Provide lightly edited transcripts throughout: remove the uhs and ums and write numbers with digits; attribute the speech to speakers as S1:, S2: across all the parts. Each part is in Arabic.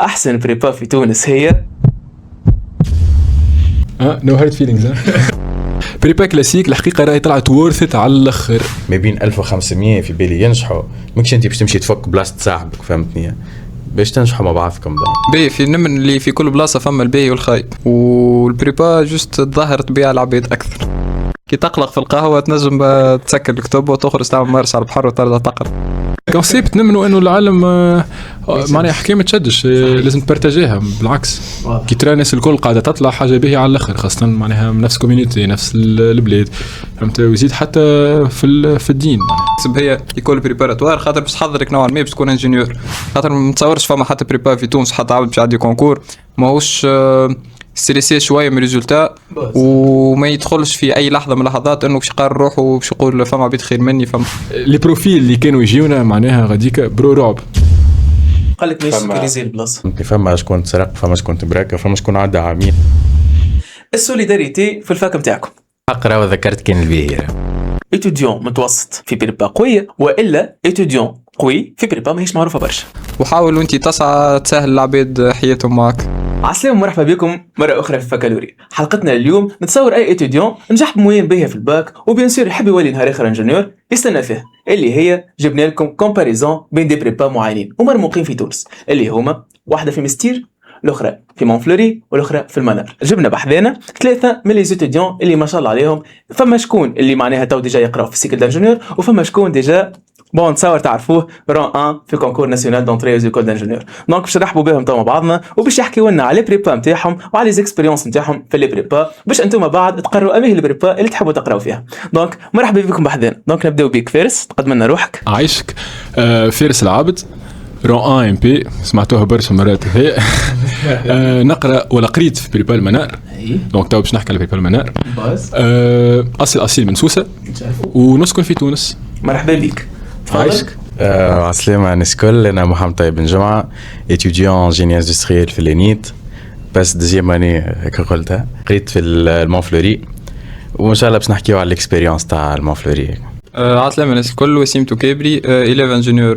S1: احسن بريبا في تونس هي
S2: نو هارد فيلينجز. بريبا كلاسيك الحقيقه راهي طلعت وورثت على الاخر.
S3: ما بين 1500 في بالي ينجحوا، ماكش انت باش تمشي تفك بلاصه صاحبك، فهمتني؟ باش تنجحوا مع بعضكم
S4: باهي في نمن اللي في كل بلاصه فما الباهي والخايب، والبريبا جوست تظهر طبيعه العباد اكثر. كي تقلق في القهوه تنجم تسكر الكتب وتخرج تعمل مارس على البحر وترجع تقرا.
S2: كونسيبت نمنوا انه العالم معناها حكايه ما تشدش، لازم تبارتاجيها. بالعكس كي ترى الناس الكل قاعده تطلع حاجه باهيه على الاخر، خاصه معناها من نفس كوميونيتي نفس البلاد، فهمت؟ ويزيد حتى في الدين
S4: حسب هي يكون بريباراتوار خاطر باش تحضرك نوعا ما باش تكون انجينيور. خاطر ما نتصورش فما حتى بريبا في تونس حتى عبد باش يعدي كونكور ماهوش ستريسي شويه من ريزولتا وما يدخلش في اي لحظه من اللحظات انه باش يقرر روحه وباش يقول فما عبيد خير مني. فما
S2: لي بروفيل اللي كانوا يجيونا معناها غاديك برو رعب.
S1: قال لك ماشي سكريزي البلاصه،
S3: فما شكون تسرق، فما شكون تبراكه، فما شكون عدى عامين.
S1: السوليداريتي في الفاك نتاعكم.
S3: اقرا وذكرت كان الباهي
S1: اتوديون متوسط في بريبا قويه والا اتوديون قوي في بريبا ماهيش معروفه برشا.
S4: وحاول وانت تسعى تسهل العباد حياتهم معك.
S1: عسلامة ومرحبا بكم مرة أخرى في فاكالوري. حلقتنا اليوم نتصور أي اتوديون نجح بموين باهية في الباك وبيان سور يحب يولي نهار آخر انجينيور يستنى فيه، اللي هي جبنا لكم كومباريزون بين دي بريبا معينين ومرموقين في تونس، اللي هما واحدة في مستير، الأخرى في مونفلوري، والأخرى في المنار. جبنا بحذانا ثلاثة من لي اتوديون اللي ما شاء الله عليهم، فما شكون اللي معناها تو ديجا يقراو في السيكل دانجينيور، وفما شكون ديجا بون تصور تعرفوه رون 1 في كونكور ناسيونال دونتري aux écoles d'ingénieurs. دونك باش نرحبوا بهم تو مع بعضنا وباش يحكيوا لنا على البريبا نتاعهم وعلى لي زيكسبيريونس نتاعهم في لي بريبا، باش انتم بعد تقرروا اميه البريبا اللي تحبوا تقراو فيها. دونك مرحبا بكم بحذانا. دونك نبداو بيك فارس، تقدم لنا روحك.
S2: عايشك. فارس العابد، رون 1 ام بي، سمعتوها برشا مرات هي. نقرا ولا قريت في بريبا المنار، دونك تو باش نحكي على بريبا المنار. اصيل من سوسه ونسكن في تونس.
S1: مرحبا بك،
S2: عايشك.
S3: عسلامة الناس الكل، أنا محمد طيب بن جمعة، étudiant génie industriel في لينيت، بس دوزيام اني هكا قلتها. قريت في المونفلوري وإن شاء الله باش نحكيو على الإكسبيريونس تاع المونفلوري.
S4: عسلامة الناس الكل، وسيم توكابري، إليف انجينيور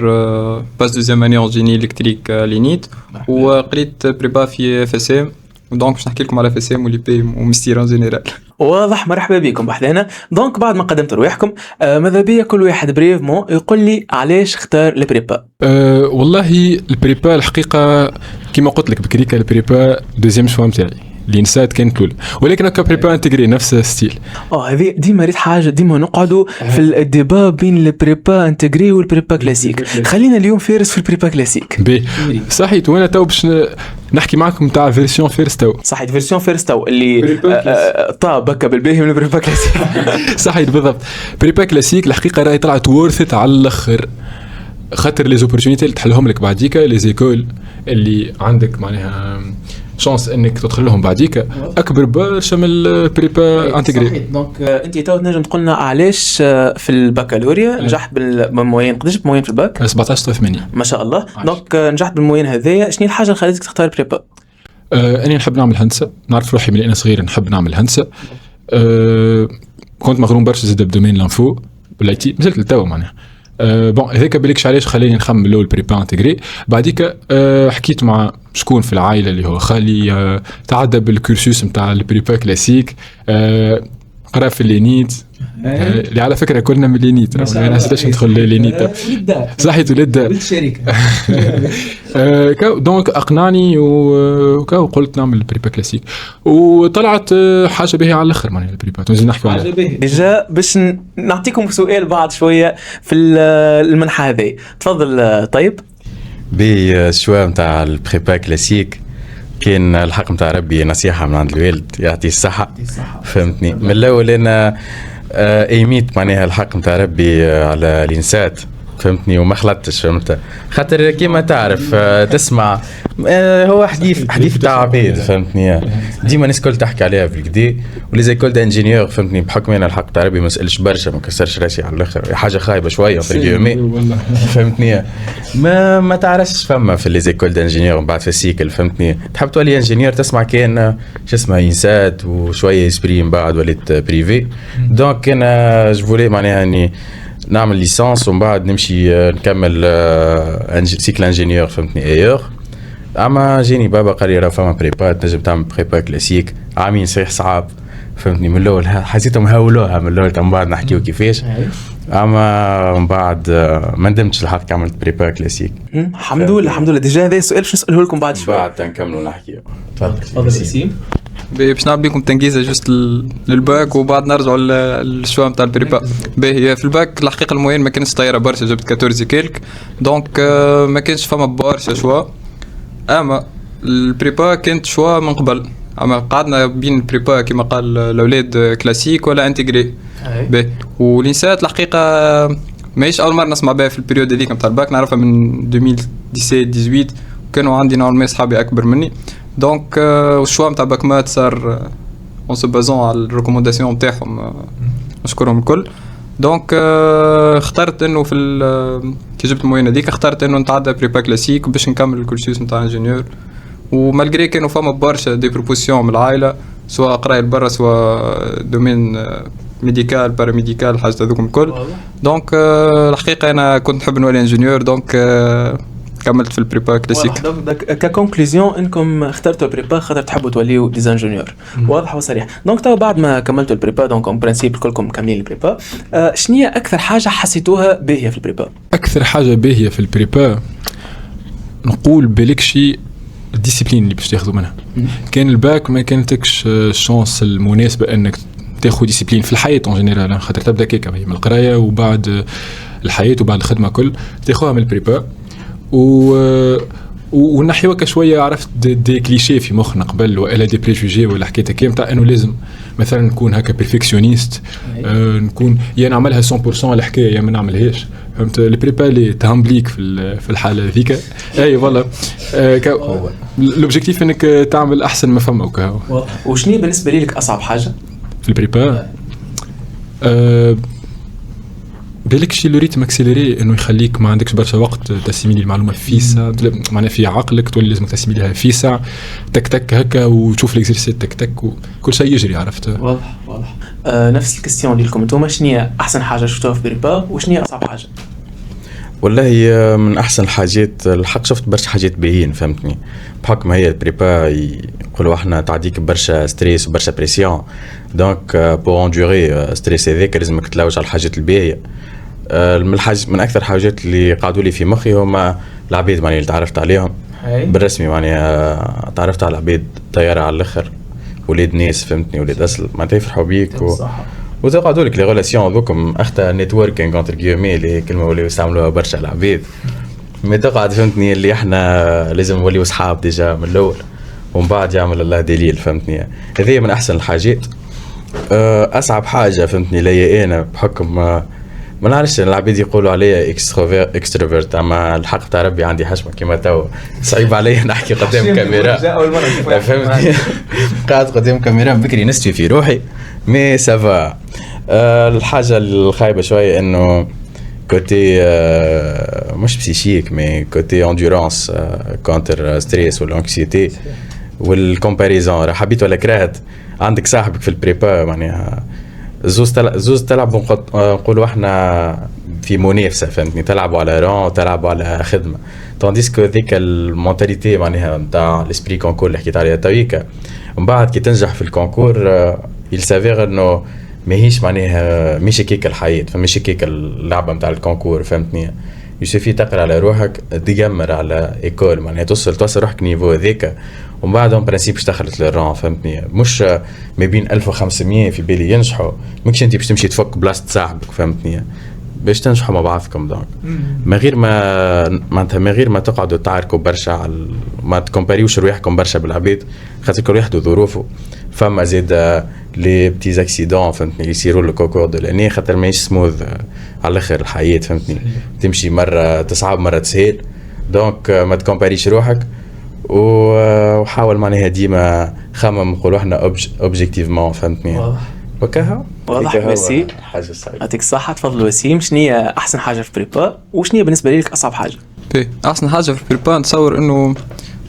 S4: باس دوزيام اني اون جيني الكتريك لينيت، وقريت بريبا في FSM، دونك باش نحكي لكم على FSM واللي بي ومستير ان جينيرال.
S1: واضح. مرحبا بكم بحذانا. دونك بعد ما قدمت رواحكم ماذا بيا كل واحد بريفمون يقول لي علاش اختار البريبا.
S2: والله البريبا الحقيقه كما قلت لك بكريكا، البريبا دوزيام شوا نتاعي اللي نسات كانت الاولى، ولكن هكا بريبا انتجري نفس ستيل.
S1: هذه ديما ريت حاجه، ديما نقعدوا في الديبا بين البريبا انتجري والبريبا كلاسيك. خلينا اليوم فارس في البريبا كلاسيك.
S2: صحيت. وانا تو باش نحكي معكم تاع فيرسيون فيرس تو.
S1: صحيت، فيرسيون فيرس تو اللي طاب هكا بالباهي من البريبا كلاسيك.
S2: صحيت بالضبط. بريبا كلاسيك الحقيقه راهي طلعت وورثت على الاخر، خاطر لي زوبورتونيتي اللي تحلهم لك بعديك، لي زيكول اللي عندك معناها شانس انك تدخل لهم بعديك اكبر برشا من البريبا انتجري.
S1: صحيح. دونك انت تو تنجم تقول لنا علاش في البكالوريا نجحت بالموين؟ قداش بموين في الباك؟
S2: 17.8
S1: ما شاء الله. دونك نجحت بالموين هذايا، شنو الحاجه اللي خلتك تختار بريبا؟
S2: اني نحب نعمل هندسه، نعرف روحي من انا صغير نحب نعمل هندسه. كنت مغروم برشا زاد بدومين لانفو والاي تي، مازلت لتوا معناها. بون هذاك بالكش علاش خليني نخمم الاول بريبا انتجري. بعديك حكيت مع شكون في العائله اللي هو خالي، تعدى بالكورسوس نتاع البريبا كلاسيك، قرا في اللينيت، اللي على فكره كلنا من اللينيت، انا علاش ندخل اللينيت صحيت ولد
S1: الشركه.
S2: دونك اقنعني وقلت نعمل البريبا كلاسيك، وطلعت حاجه باهيه على الاخر معناها البريبا. تنزل نحكي عليها
S1: ديجا باش نعطيكم سؤال بعد شويه في المنحه هذه. تفضل. طيب
S3: بالشوا نتاع البريبا كلاسيك كان الحق نتاع ربي نصيحه من عند الوالد يعطيه الصحه، فهمتني؟ من الاول انا ايميت معناها الحق نتاع ربي على الانسات، فهمتني؟ وما خلطتش، فهمت؟ خاطر كيما تعرف تسمع هو حديث تاع عباد، فهمتني؟ ديما الناس الكل تحكي عليها بالكدا، ولي زيكول دانجينيور فهمتني؟ بحكم انا الحق تاع ربي ما نسالش برشا، ما كسرش راسي على الاخر، حاجه خايبه شويه في اليومي، فهمتني؟ ما تعرفش فما في لي زيكول دانجينيور من بعد في السيكل، فهمتني؟ تحب تولي انجينيور تسمع كان شو اسمه انسات وشويه اسبري، من بعد وليت بريفي. دونك انا جفولي معناها اني نعمل ليسانس ومن بعد نمشي نكمل سيكل انجينيور، فهمتني؟ ايور اما جيني بابا قال لي راه فما بريبا تنجم تعمل بريبا كلاسيك عامين صحيح صعب فهمتني. من الاول حسيتهم هاولوها من الاول، من بعد نحكيو كيفاش. اما من بعد ما ندمتش الحق عملت بريبا كلاسيك.
S1: الحمد لله الحمد لله. ديجا هذا السؤال باش نساله لكم بعد شوي.
S3: بعد نكملوا نحكيو.
S1: تفضل وسيم.
S4: باش نعمل لكم تنجيزه جست للباك وبعد نرجعوا للشوا نتاع البريبا. باهي في الباك الحقيقه الموين ما كانش طايره برشا، جبت 14 كيلك دونك ما كانش فما برشا شوا. اما البريبا كانت شوا من قبل، اما قعدنا بين البريبا كما قال الاولاد كلاسيك ولا انتجري. باهي ولينسات الحقيقه ماهيش اول مره نسمع بها في البريود هذيك نتاع الباك، نعرفها من 2017 18 كانوا عندي نورمال صحابي اكبر مني. دونك الشوا نتاع باك مات صار اون سو بازون على الريكومونداسيون نتاعهم، نشكرهم الكل. دونك اخترت انه في كي جبت الموين هذيك اخترت انه نتعدى بريبا كلاسيك باش نكمل الكورسوس نتاع انجينيور. ومالغري كانوا فما برشا دي بروبوسيون من العائله، سواء قرايه برا سواء دومين ميديكال باراميديكال حاجه هذوكم الكل. دونك الحقيقه انا كنت نحب نولي انجينيور، دونك كملت في البريبا كلاسيك.
S1: ككونكلوزيون انكم اخترتوا البريبا خاطر تحبوا توليوا ديزانجينيور، واضح وصريح. دونك تو بعد ما كملتوا البريبا دونك اون برانسيب كلكم كاملين البريبا، شنو هي اكثر حاجه حسيتوها باهيه في البريبا؟
S2: اكثر حاجه باهيه في البريبا نقول بالكشي الديسيبلين اللي باش تاخذوا منها. كان الباك ما كانتكش الشانس المناسبه انك تاخذ ديسيبلين في الحياه اون جينيرال، خاطر تبدا كيكا من القرايه وبعد الحياه وبعد الخدمه كل تاخذها من البريبا. ونحيوك شويه عرفت دي كليشيه في مخنا قبل ولا دي بريجوجي ولا حكايه كيم تاع انه لازم مثلا نكون هكا بيرفكسيونيست، نكون يا نعملها 100% الحكايه يا ما نعملهاش. فهمت البريبا اللي تهمبليك في الحاله هذيك. اي والله لوبجيكتيف انك تعمل احسن ما فما وكا.
S1: وشنو بالنسبه لك اصعب حاجه
S2: في البريبا؟ بالك شي لوريتم اكسيليري انه يخليك ما عندكش برشا وقت تسيميلي المعلومه في ساعه، معناها في عقلك تولي لازم تسيميليها في ساعه تك تك هكا وتشوف الاكزرسيس تك تك وكل شيء يجري. عرفت؟
S1: واضح. نفس الكستيون اللي لكم انتم، شنو هي احسن حاجه شفتوها في بريبا وشنو هي اصعب حاجه؟
S3: والله من احسن الحاجات الحق شفت برشا حاجات باهيين فهمتني، بحكم هي البريبا يقولوا احنا تعديك برشا ستريس وبرشا بريسيون. دونك بور اندوري ستريس هذاك لازمك تلوج على الحاجات الباهيه. من اكثر الحاجات اللي قعدوا لي في مخي هما العبيد معني اللي تعرفت عليهم بالرسمي، معني تعرفت على العبيد طياره على الاخر، ولاد ناس فهمتني، ولاد اصل ما تفرحوا بيك وتقعدوا لك لي ريلاسيون هذوكم اختا نيتوركينغ انتر كيومي اللي كلمه ولاو يستعملوها برشا العبيد. مي تقعد فهمتني اللي احنا لازم نوليو اصحاب ديجا من الاول ومن بعد يعمل الله دليل فهمتني. هذه من احسن الحاجات. اصعب حاجه فهمتني ليا انا بحكم ما نعرفش العبيد يقولوا عليا اكستروفيرت، اما الحق تاع ربي عندي حشمه كيما تو صعيب عليا نحكي قدام كاميرا فهمتني. قاعد قدام كاميرا بكري نستوي في روحي مي سافا. الحاجه الخايبه شويه انه كوتي مش بسيشيك مي كوتي اندورانس كونتر ستريس والانكسيتي والكومباريزون. راه حبيت ولا كرهت عندك صاحبك في البريبا معناها زوز تلعبوا نقولوا احنا في منافسه فهمتني، تلعبوا على ران تلعبوا على خدمه. طونديسكو ذيك المونتاليتي معناها نتاع الاسبري كونكور اللي حكيت عليها تويكا، ومن بعد كي تنجح في الكونكور يلسافير انه ماهيش معناها ماشي كيك الحياه، فماشي كيك اللعبه نتاع الكونكور فهمتني. يسوفي تقرا على روحك تجمر على ايكول معناها توصل روحك نيفو هذاك، ومن بعد اون برانسيب دخلت للران فهمتني. مش ما بين 1500 في بالي ينجحوا، ماكش انت باش تمشي تفك بلاصه صاحبك فهمتني باش تنجحوا مع بعضكم. دونك ما غير ما تقعدوا تعاركوا برشا ما تكومباريوش رواحكم برشا بالعبيد، خاطر كل واحد وظروفه. فما زيد لي بتي زاكسيدون فهمتني يصيروا له كوكور دو لاني خاطر ماهيش سموث على الاخر الحياه فهمتني، تمشي مره تصعب مره تسهل. دونك ما تكومباريش روحك وحاول معناها ديما خمم نقولوا احنا اوبجيكتيفمون فهمتني. وكها
S1: واضح. ميرسي
S3: حاجه صعيبه.
S1: يعطيك الصحه. تفضل وسيم، شنو هي احسن حاجه في بريبا وشنو هي بالنسبه لك اصعب حاجه؟
S4: احسن حاجه في بريبا نتصور انه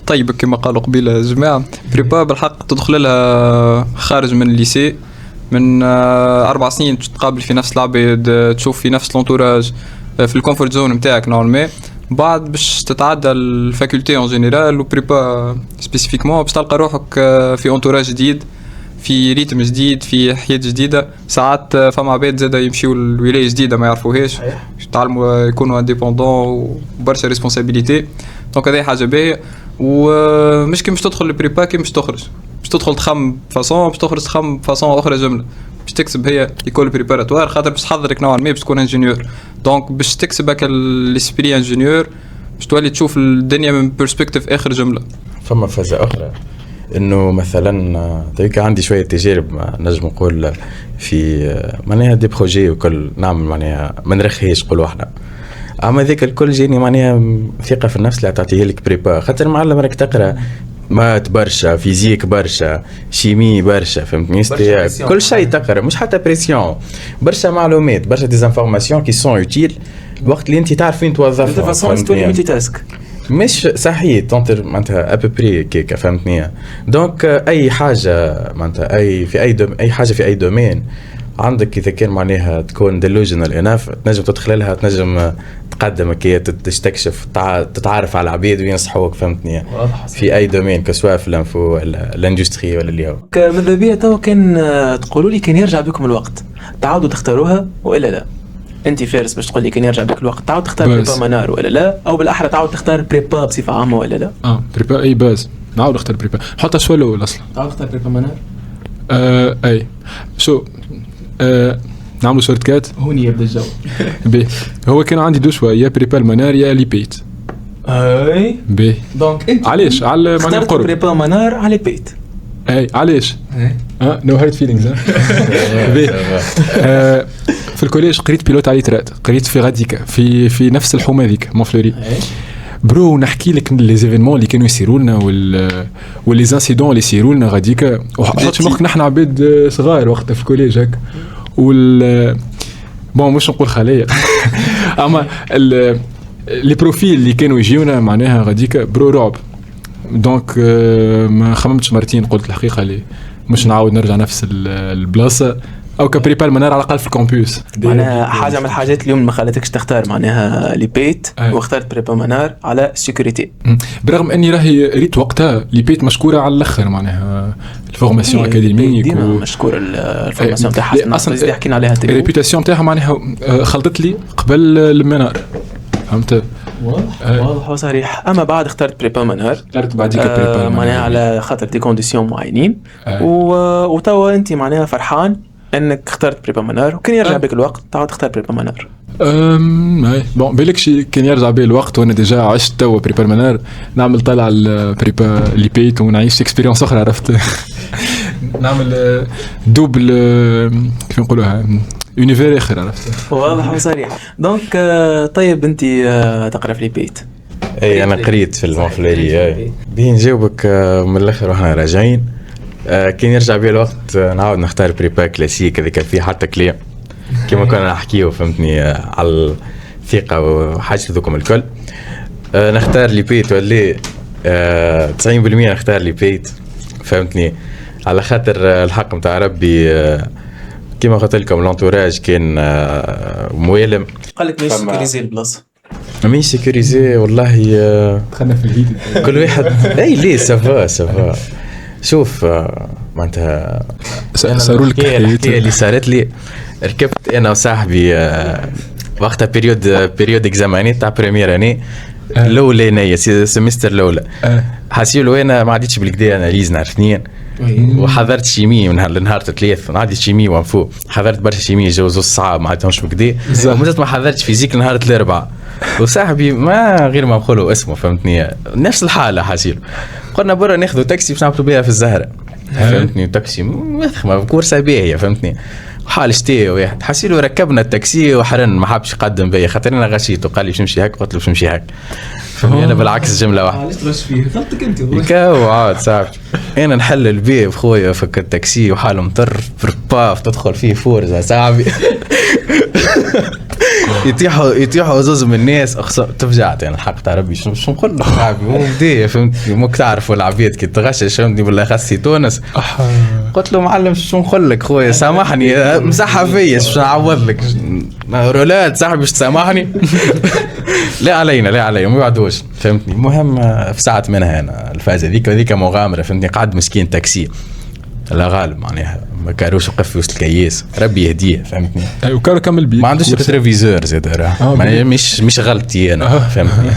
S4: طيبك كما قالوا قبيله الجماعه. بريبا بالحق تدخل لها خارج من الليسي من 4 سنين تقابل في نفس العباد، تشوف في نفس الانتوراج في الكومفورت زون نتاعك نورمال. بعد باش تتعدى الفاكولتي اون جينيرال وبريبا سبيسيفيكمون باش تلقى روحك في انتوراج جديد، في ريتم جديد، في حياة جديدة. ساعات فما عباد زادا يمشيو لولاية جديدة ما يعرفوهاش، يتعلموا يكونوا انديبوندون وبرشا ريسبونسابيليتي. دونك هذه حاجة باهية. ومش كي باش تدخل البريبا كي باش تخرج، باش تدخل تخم بفاسون، باش تخرج تخم بفاسون اخرى جملة. باش تكسب هي ايكول بريباراتوار خاطر باش تحضرك نوعا ما باش تكون انجينيور، دونك باش تكسب هكا الاسبري انجينيور، باش تولي تشوف الدنيا من برسبكتيف اخر جملة.
S3: فما فازة أخرى إنه مثلا تلك عندي شوية تجارب نجم نقول في معناها دي بروجي وكل نعمل معناها ما نرخيش نقولوا احنا، أما ذيك الكل جيني معناها ثقة في النفس اللي تعطيه لك بريبا، خاطر معلم راك تقرا مات برشا، فيزيك برشا، شيمي برشا، فهمتني؟ كل شيء تقرا، مش حتى بريسيون، برشا معلومات، برشا ديزانفورماسيون كي سون يوتيل الوقت اللي انت تعرف فين توظفها.
S1: فهمتني؟ ملتي تاسك
S3: مش صحيح تنطر معناتها ابري كيكا، فهمتني؟ دونك اي حاجه معناتها اي حاجه في اي دومين عندك، اذا كان معناها تكون ديلوجنال اناف تنجم تدخل لها، تنجم تقدم كي تستكشف، تتعرف على العبيد وينصحوك، فهمتني؟ في اي دومين كسواء في الانفو ولا الاندستري ولا اللي هو
S1: ماذا بيا تو كان تقولوا لي كان يرجع بكم الوقت تعاودوا تختاروها ولا لا؟ انت فارس باش تقول لي كان يرجع بك الوقت تعاود تختار بريبا منار ولا لا، او بالاحرى تعاود تختار بريبا بصفه عامه ولا لا؟
S2: بريبا اي باز نعاود نختار بريبا، حتى شو الاول اصلا
S1: تعاود تختار بريبا منار.
S2: اي شو نعملوا شورت كات
S1: هوني يبدا الجو.
S2: بي هو كان عندي دو شوا، يا بريبا المنار يا لي بيت.
S1: اي
S2: بي
S1: دونك انت
S2: علاش على معناها
S1: اخترت
S2: قرب
S1: بريبا منار على بيت.
S2: اي علاش نو هارد فيلينغز. في الكوليج قريت بيلوت على ترات، قريت في غاديكا في نفس الحومه ذيك مونفلوري. برو نحكي لك لي زيفينمون اللي كانوا يصيروا لنا واللي زانسيدون اللي يصيروا لنا غاديكا، وحط في مخك نحن عباد صغار وقتها في الكوليج هكا، بون مش نقول خلايا اما لي بروفيل اللي كانوا يجيونا معناها غاديكا برو رعب. دونك ما خممتش مرتين، قلت الحقيقه لي مش نعاود نرجع نفس البلاصه او كبريبا المنار على الاقل في الكامبيوس.
S1: معناها حاجه من الحاجات اليوم ما خلتكش تختار معناها لي بيت واخترت بريبا منار على السيكوريتي،
S2: برغم اني راهي ريت وقتها لي بيت مشكوره على الاخر، معناها الفورماسيون اكاديميك
S1: ديما مشكوره الفورماسيون تاعها اصلا حكينا عليها
S2: الريبيوتاسيون تاعها معناها خلطت لي قبل المنار، فهمت؟
S1: واضح وصريح. اما بعد اخترت بريبا منار،
S2: اخترت بعديك بريبا
S1: معناها على خاطر دي كونديسيون معينين، وتوا انت معناها فرحان انك اخترت بريبا منار، وكان يرجع بك الوقت تعود تختار بريبا منار.
S2: بون بالكش كان يرجع بي الوقت وانا ديجا عشت توا بريبا منار، نعمل طلع البريبا لي بيت ونعيش اكسبيريونس اخرى، عرفت؟ نعمل دوبل كيف نقولوها يونيفير اخر، عرفت؟
S1: واضح وصريح. دونك طيب انت تقرا في لي بيت؟
S3: اي انا قريت في المونفلوري. بين نجاوبك من الاخر واحنا راجعين، كان يرجع بي الوقت نعاود نختار بريبا كلاسيك هذيك فيه حتى كلام كما كنا نحكيو، فهمتني؟ على الثقه وحاجه ذوكم الكل. نختار لي بيت ولا 90% نختار لي بيت، فهمتني؟ على خاطر الحق نتاع ربي كما قلت لكم لونتوراج كان موالم.
S1: قال لك مش سيكوريزي البلاصه؟
S3: مش سيكوريزي والله،
S2: دخلنا في الفيديو
S3: كل واحد اي ليه سافا. شوف معناتها
S2: صاروا لك
S3: الحكايه اللي صارت لي، ركبت انا وصاحبي وقتها بيريود اكزاماني تاع بريمير اني الاولانيه سيمستر الاولى، حاسيلو انا ما عديتش بالكدا اناليز نهار اثنين، وحضرت شيمي من نهار ثلاث، نعدي شيمي وانفو حضرت برشا شيمي جوز الصعاب ما عدتهمش بكدا، ومازلت ما حضرتش فيزيك نهار الاربعاء، وصاحبي ما غير ما نقولوا اسمه، فهمتني؟ نفس الحاله حاسيلو. قلنا برا ناخذوا تاكسي باش نعملوا بها في الزهره، فهمتني؟ تاكسي ما كورسه باهيه، فهمتني؟ حال شتي واحد حاسيلو ركبنا التاكسي وحرن ما حابش يقدم بيا خاطر انا غشيته، قال لي باش نمشي هكا، قلت له باش نمشي هكا، فهمني؟ انا بالعكس جمله واحده.
S1: علاش تغش فيه؟ غلطتك انت
S3: كاو عاد صعب. انا نحل البيب خويا فك التاكسي وحاله مطر باف تدخل فيه فورزه صاحبي. يطيحوا زوز من الناس تفجعت يعني الحق تاع ربي شو نقول لك صاحبي هو بدايه فهمتني موك تعرفوا العبيد كي تغشش فهمتني بالله خاصي تونس قلت له معلم شو نقول لك خويا سامحني مسحها فيا شو نعوض لك رولات صاحبي باش تسامحني لا علينا ما يوعدوش فهمتني. المهم في ساعه منها انا الفازه ذيك مغامره فهمتني قعد مسكين تاكسي لا غالب معناها ما كاروش وقف في وسط الكياس ربي يهديه فهمتني.
S2: وكان كمل بيه
S3: ما عندوش تلفزيون زاد راه معناها مش غلطتي انا فهمتني.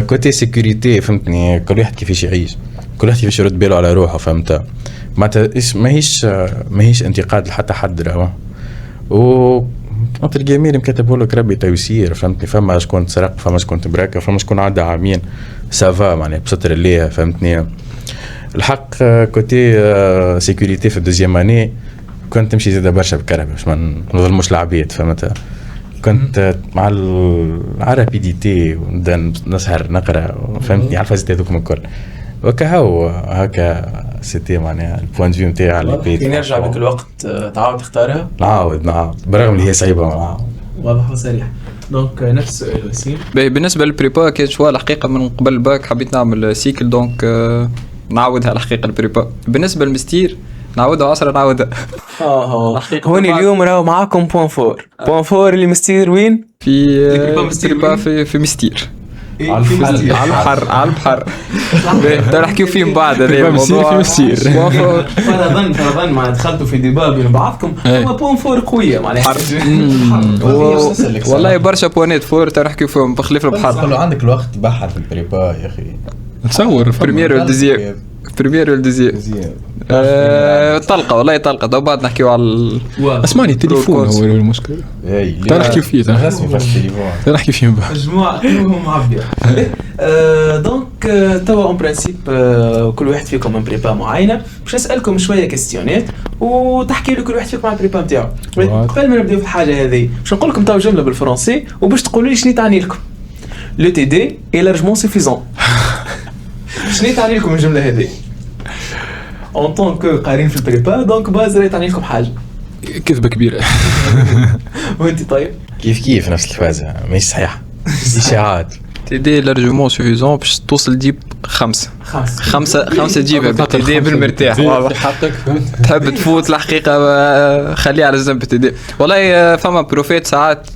S3: كوتي سيكوريتي فهمتني كل واحد كيفاش يعيش كل واحد كيفاش يرد باله على روحه فهمت ماهيش انتقاد لحتى حد راهو و انت الجميل مكتبوا لك ربي تيسير فهمتني. فما شكون تسرق فما شكون تبراك فما شكون عدى عامين سافا معناها بستر اللي فهمتني. الحق كوتي سيكوريتي في الدوزيام اني كنت تمشي زيادة برشا بكرهبة باش ما نظلموش العبيد فهمت. كنت مع الرابيديتي ونبدا نسهر نقرا فهمتني على الفازات هذوك الكل وكهو هكا سيتي معناها البوان دو نتاعي على
S1: كي نرجع بك الوقت تعاود تختارها
S3: نعاود برغم اللي هي صعيبة
S1: واضح وصريح. دونك نفس السؤال وسيم.
S4: بالنسبه للبريبا كانت شويه الحقيقه من قبل الباك حبيت نعمل سيكل دونك نعاودها الحقيقه البريبا. بالنسبه للمستير نعاودها عصرا نعاودها
S1: هوني اليوم راهو معاكم بوان فور اللي مستير وين
S4: في مستير على البحر ده نحكيو فيه من بعد هذا الموضوع
S2: في مسير.
S1: فرضا ما دخلتوا في ديبا بين بعضكم هو بوان فور قويه معناها
S4: والله برشا بوانات فور تاع نحكيو فيهم بخلاف البحر.
S3: قالوا عندك الوقت تبحر في البريبا يا اخي
S2: تصور
S4: بريمير والديزيام طلقه والله طلقه دو بعد نحكيو على
S2: اسمعني التليفون هو المشكل تنحكي فيه تنحكي فيه
S1: مجموعه كلهم معبيه. دونك توا اون برانسيب كل واحد فيكم من بريبا معينه باش نسالكم شويه كيستيونات وتحكي لي كل واحد فيكم على البريبا نتاعو. قبل ما نبداو في الحاجه هذه باش نقول لكم توا جمله بالفرنسي وباش تقولوا لي شنو تعني لكم. لو تي دي اي لارجمون سوفيزون. شنو تعني لكم الجمله هذه ان طون كو قارين في البريبا دونك باز تعني لكم حاجه
S2: كذبه كبيره.
S1: وانت طيب
S3: كيف نفس الفازه مش صحيحه اشاعات
S4: تدي لارجومون سوفيزون باش توصل تجيب خمسة تجيبها تدي بالمرتاح واضح
S2: حقك
S4: تحب تفوت الحقيقة خليها على جنب تدي. والله فما بروفيت ساعات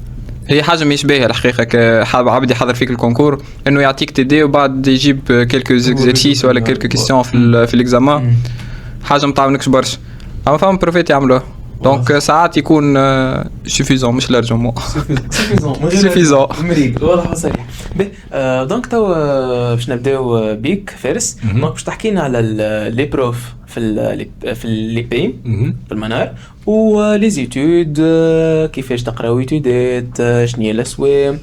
S4: هي حاجة مش باهية الحقيقة كحاب عبد يحضر فيك الكونكور انه يعطيك تدي وبعد يجيب كيلكو زيكزيرسيس ولا كيلكو كيستيون في الاكزامان حاجة متعاونكش برشا. اما فما بروفيت يعملوها دونك ساعات يكون سوفيزون مش لارجومون سوفيزون
S1: مريق واضح وصريح. دونك توا باش نبداو بيك فارس. دونك باش تحكي لنا على لي بروف في لي بي في المنار ولي زيتود كيفاش تقراو ايتودات شنو هي الاسوام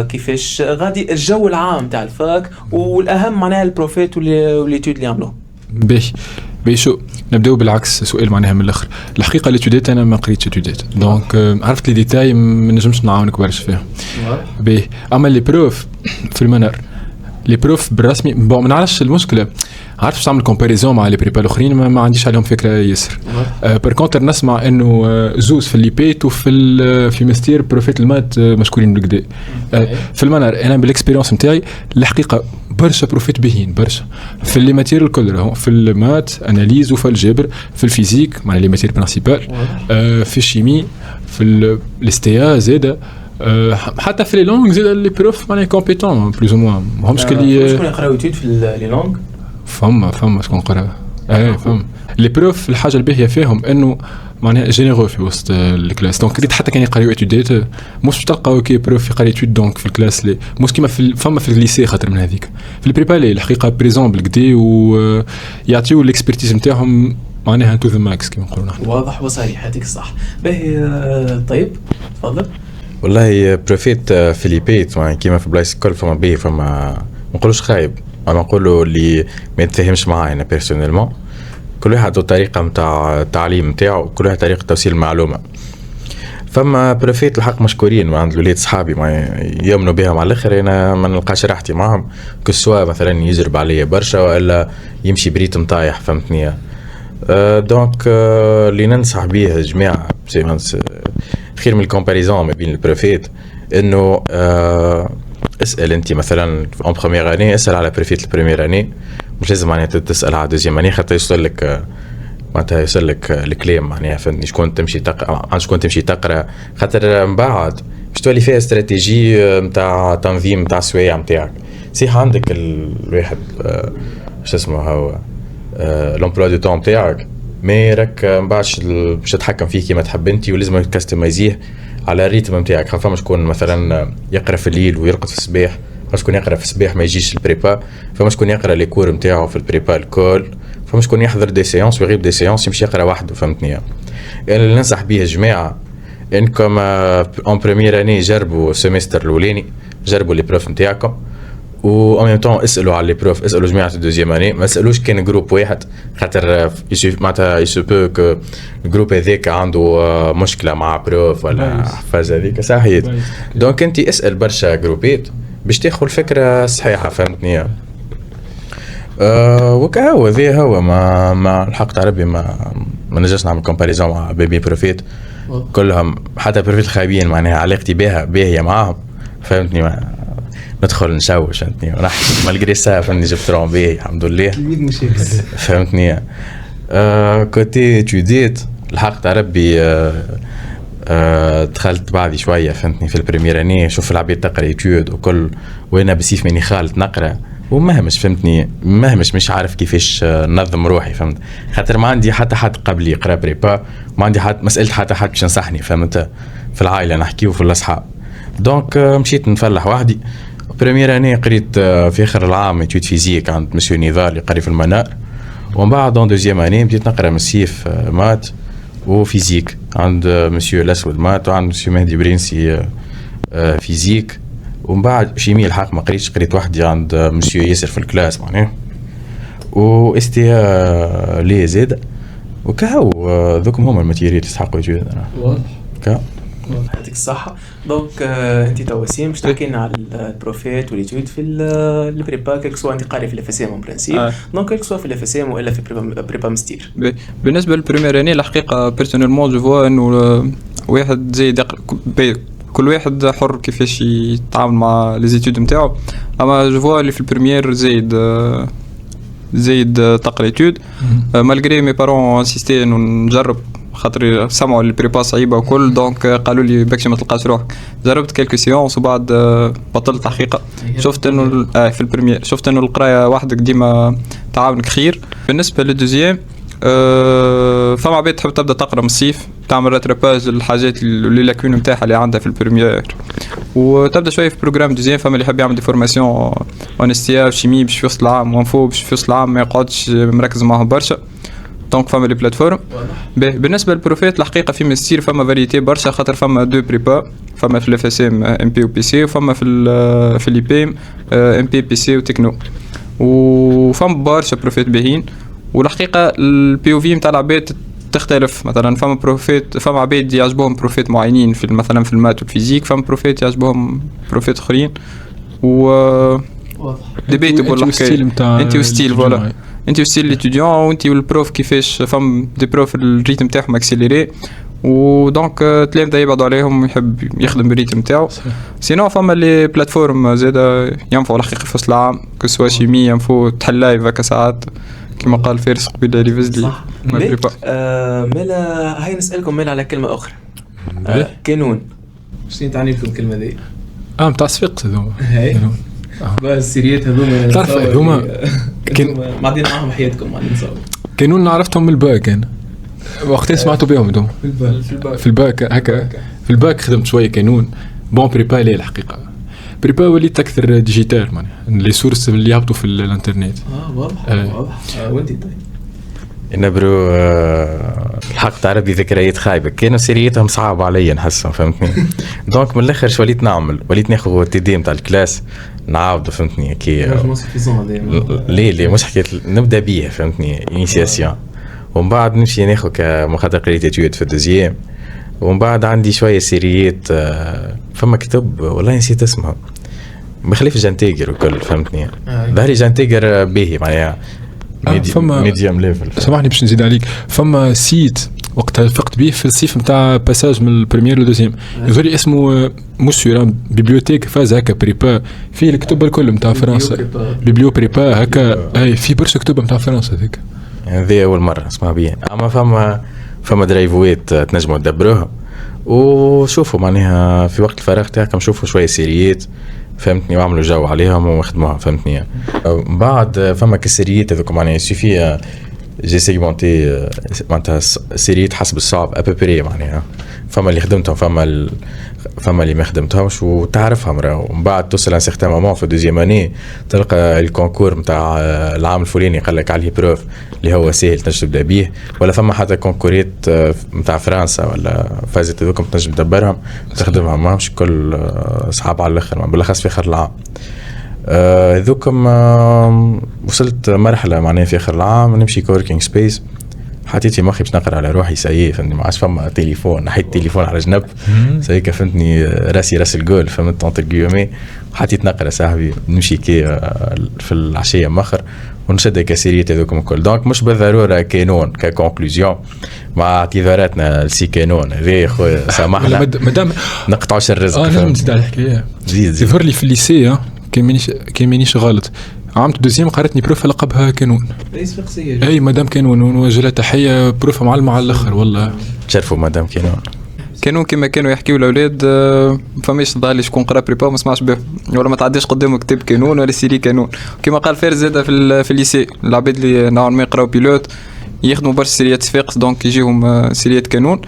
S1: كيفاش غادي الجو العام تاع الفاك والاهم معناها البروفيت وليتود اللي عملوه.
S2: باهي شو نبداو بالعكس سؤال معناها من الاخر. الحقيقه ليتودات انا ما قريتش ايتودات دونك عرفت لي ديتاي ما نجمش نعاونك برشا فيهم. باهي اما لي بروف في المنار لي بروف بالرسمي ما نعرفش المشكله عارف باش تعمل كومباريزون مع لي بريبا الاخرين ما عنديش عليهم فكره ياسر. بار كونتر نسمع انه زوز في الليبيت في مستير بروفيت المات مشكورين بالكدا. في المنار انا بالاكسبيريونس نتاعي الحقيقه برشا بروفيت باهيين برشا في لي ماتير الكل راهو في المات اناليز وفي الجبر في الفيزيك مع لي ماتير برينسيبال في الشيمي في الاستيا زاده حتى في لي لونغ زاد لي بروف معناها كومبيتون بلوز او موان ماهمش كلي
S1: شكون يقراو ايتود في لي لونغ
S2: فما شكون قرا فما لي بروف الحاجه الباهيه فيهم انه معناها جينيرو في وسط الكلاس دونك ريت حتى كان يقراو ايتودات مش تلقاو كي بروف يقرا ايتود دونك في الكلاس لي مش كيما فما في الليسي خاطر من هذيك في البريبا لي الحقيقه بريزون بالكدا ويعطيو الاكسبرتيز نتاعهم معناها تو ذا ماكس كيما نقولوا نحن.
S1: واضح وصريح هذيك الصح. باهي طيب تفضل.
S3: والله بروفيت فيليبيت كيما في بلايص الكل فما بيه فما ما نقولوش خايب اما نقولوا اللي ما يتفهمش معايا انا بيرسونيلمون كل واحد عنده طريقه نتاع التعليم نتاعو كل واحد طريقه توصيل المعلومه. فما بروفيت الحق مشكورين عند الولاد صحابي ما يؤمنوا بها مع الاخر انا ما نلقاش راحتي معهم كسوا مثلا يجرب عليا برشا والا يمشي بريتم طايح فهمتني. دونك اللي ننصح بيه الجماعه خير من الكومباريزون ما بين البروفيت انه اسال انت مثلا اون بروميير اني اسال على بروفيت البروميير اني مش لازم معناها تسال على دوزيام اني حتى يوصل لك معناتها يوصل لك الكلام معناها فهمتني شكون تمشي تقرا عن شكون تمشي تقرا خاطر من بعد باش تولي فيها استراتيجي نتاع تنظيم نتاع السوايع نتاعك صح عندك الواحد شو اسمه هو لومبلوا دو طون نتاعك مي راك من بعد باش تتحكم فيه كيما تحب انت ولازم تكستمايزيه على الريتم نتاعك فما شكون مثلا يقرا في الليل ويرقد في الصباح فما شكون يقرا في الصباح ما يجيش البريبا فما شكون يقرا لي كور نتاعو في البريبا الكل فما شكون يحضر دي سيونس ويغيب دي سيونس يمشي يقرا وحده فهمتني يعني اللي ننصح به الجماعه انكم اون بريمير اني جربوا السيمستر الاولاني جربوا لي بروف نتاعكم و en même temps اسالوا على لي بروف اسالوا جماعه الدوزيام اني ما تسالوش كان جروب واحد خاطر معناتها يسوبو كو الجروب هذاك عنده مشكله مع بروف ولا فاز هذيك صحيح دونك انت اسال برشا جروبات باش تاخذ الفكره الصحيحه فهمتني وكهو ذي هو ما الحق تاع ربي ما نجمش نعمل كومباريزون مع بيبي بروفيت كلهم حتى بروفيت خايبين معناها علاقتي بها باهيه معاهم فهمتني ما ندخل نشوش فهمتني ونحكي مالغري سا فهمتني جبت روم باهي الحمد لله فهمتني كوتي توديت الحق تاع ربي دخلت بعدي شويه فهمتني في البريمير اني شوف العباد تقرا يتود وكل وانا بسيف ماني خالط نقرا ومهمش فهمتني مش عارف كيفاش ننظم روحي فهمت خاطر ما عندي حتى حد قبلي يقرا بريبا ما عندي حد مسألة حتى حد باش ينصحني فهمت في العائله نحكيو في الاصحاب دونك مشيت نفلح وحدي بريمير اني قريت في اخر العام ايتود فيزيك عند مسيو نضال اللي قري في المنار ومن بعد دون دوزيام اني بديت نقرا مسيف مات وفيزيك عند مسيو الاسود مات وعند مسيو مهدي برنسي فيزيك ومن بعد شيمي الحق ما قريتش قريت وحدي عند مسيو ياسر في الكلاس معناه و استي لي زاد وكهو ذوكم هما الماتيريال يستحقوا يجوا
S1: واضح
S3: كا
S1: يعطيك الصحة دونك انت تو وسيم باش تحكي لنا على البروفيت وليتود في البريبا كيك سوا انت قاري في الافاسيم اون برانسيب دونك كيك سوا في الافاسيم والا في بريبا مستير
S4: بالنسبه للبريمير اني الحقيقه بيرسونيلمون جو فوا انه واحد زي كل واحد حر كيفاش يتعامل مع لي زيتود نتاعو اما جو فوا اللي في البريمير زايد تقرا ايتود مالغري مي بارون انسيستي انه نجرب خاطر سمعوا البريبا صعيبه وكل دونك قالوا لي باكش ما تلقاش روحك جربت كلكو سيونس وبعد بطلت حقيقه شفت انه في البريمير شفت انه القرايه وحدك ديما تعاونك خير بالنسبه للدوزيام فما عباد تحب تبدا تقرا من الصيف تعمل راتراباج الحاجات اللي لاكون نتاعها اللي عندها في البريمير وتبدا شويه في بروجرام دوزيام فما اللي يحب يعمل دي فورماسيون اونستيا شيمي باش في وسط العام وانفو باش في وسط العام ما يقعدش مركز معهم برشا دونك فما لي بلاتفورم بالنسبه للبروفيت الحقيقه في مستير فما فاريتي برشا خاطر فما دو بريبا فما في الاف اس ام ام بي وبي سي وفما في الاي بي ام بي بي سي وتكنو وفما برشا بروفيت باهين والحقيقه البي او في نتاع العباد تختلف مثلا فما بروفيت فما عباد يعجبهم بروفيت معينين في مثلا في المات والفيزيك فما بروفيت يعجبهم بروفيت اخرين و ديبيتبل الحكايه انت وستيل فوالا انت وستيل ليتوديون وانت والبروف كيفاش فما دي بروف الريتم تاعهم اكسيليري ودونك تلامذه يبعدوا عليهم ويحب يخدم بالريتم تاعو سينو فما لي بلاتفورم زاده ينفعوا الحقيقه في وسط العام كسوا شيمي ينفعوا تحل لايف هكا ساعات كما قال فارس قبيله اللي فزلي
S1: مالا هاي نسالكم مالا على كلمه اخرى كانون شنو تعني لكم الكلمه ذي
S2: متاع صفيقت هذوما
S1: هاي بس السيريات هذوما
S2: تعرف هذوما
S1: معدين معهم حياتكم معدين نصور
S2: كانون عرفتهم من الباك انا وقتين سمعتوا بهم هذوما في الباك هكا في الباك خدمت شويه كانون بون بريبا لي الحقيقه بريبا وليت اكثر ديجيتال معناها لي سورس اللي يهبطوا في الانترنت
S1: واضح واضح وانت طيب
S3: نبرو الحق تعربي ذكريات خايبه كانوا سيريتهم صعب عليا نحسهم فهمتني دونك من الاخر شو وليت ناخذ تي دي نتاع الكلاس نعاود فهمتني كي ليه مش حكيت نبدا بيه فهمتني انيسياسيون ومن بعد نمشي ناخذ كمخاطر قريت اتيود في الدوزيام ومن بعد عندي شويه سيريات فما كتب والله نسيت اسمها بخليف جانتيجر وكل فهمتني ظهري جانتيجر باهي معناها ميديوم ليفل
S2: سامحني باش نزيد عليك فما سيت وقتها فقت به في الصيف نتاع باساج من البريمير للدوزيام. يظهر لي اسمه مش سور بيبليوتيك فاز هكا بريبا فيه الكتب الكل نتاع فرنسا. بيبليو بريبا هكا اي في برشا كتب نتاع فرنسا هذيك.
S3: هذه اول مره نسمع بيها. اما فما درايفوات تنجموا تدبروها وشوفوا معناها في وقت الفراغ تاعكم شوفوا شويه سيريات فهمتني وعملوا جو عليهم وخدموها فهمتني. بعد فما كسريات هذوك معناها يسوفي جي سيغمونتي معناتها سيريات حسب الصعب ابوبري معناها فما اللي خدمتهم فما اللي ما خدمتهمش وتعرفهم راهو. ومن بعد توصل ان سيغتان مومون في دوزيام اني تلقى الكونكور نتاع العام الفلاني قال لك عليه بروف اللي هو سهل تنجم تبدا بيه ولا فما حتى كونكوريت نتاع فرنسا ولا فازت هذوكم تنجم تدبرهم تخدمهم ماهمش كل صحاب على الاخر بالاخص في اخر العام. ذوكم وصلت مرحله معناها في اخر العام نمشي كوركينج سبيس حطيت في مخي باش نقرا على روحي سايي فهمتني ما عادش فما تليفون نحيت التليفون على جنب سايك فهمتني راسي راس الجول فهمت اونتر جيومي حطيت نقرا صاحبي نمشي كي في العشيه مخر ونشد كاسيريات هذوكم الكل. دونك مش بالضروره كانون ككونكلوزيون مع اعتذاراتنا لسي كانون هذا خويا سامحنا
S2: مادام
S3: نقطعوش الرزق.
S2: انا نزيد على الحكايه
S3: زيد
S2: يظهر لي في الليسي كان مانيش غلط عام دوزيام قراتني بروفة لقبها كانون
S1: رئيس فقسية
S2: اي مدام كانون ونوجه لها تحيه بروفة معلمه على الاخر والله
S3: تشرفوا مدام
S4: كانوا كما كانوا يحكيوا الاولاد فماش ظهر شكون قرا بريبا وما سمعش به ولا ما تعديش قدامه كتاب كانون ولا سيري كانون كما قال فارس زاد في الليسي العباد اللي نوعا ما يقراو بيلوت يخدموا برشا سيريات صفاقس دونك يجيهم سيريات كانون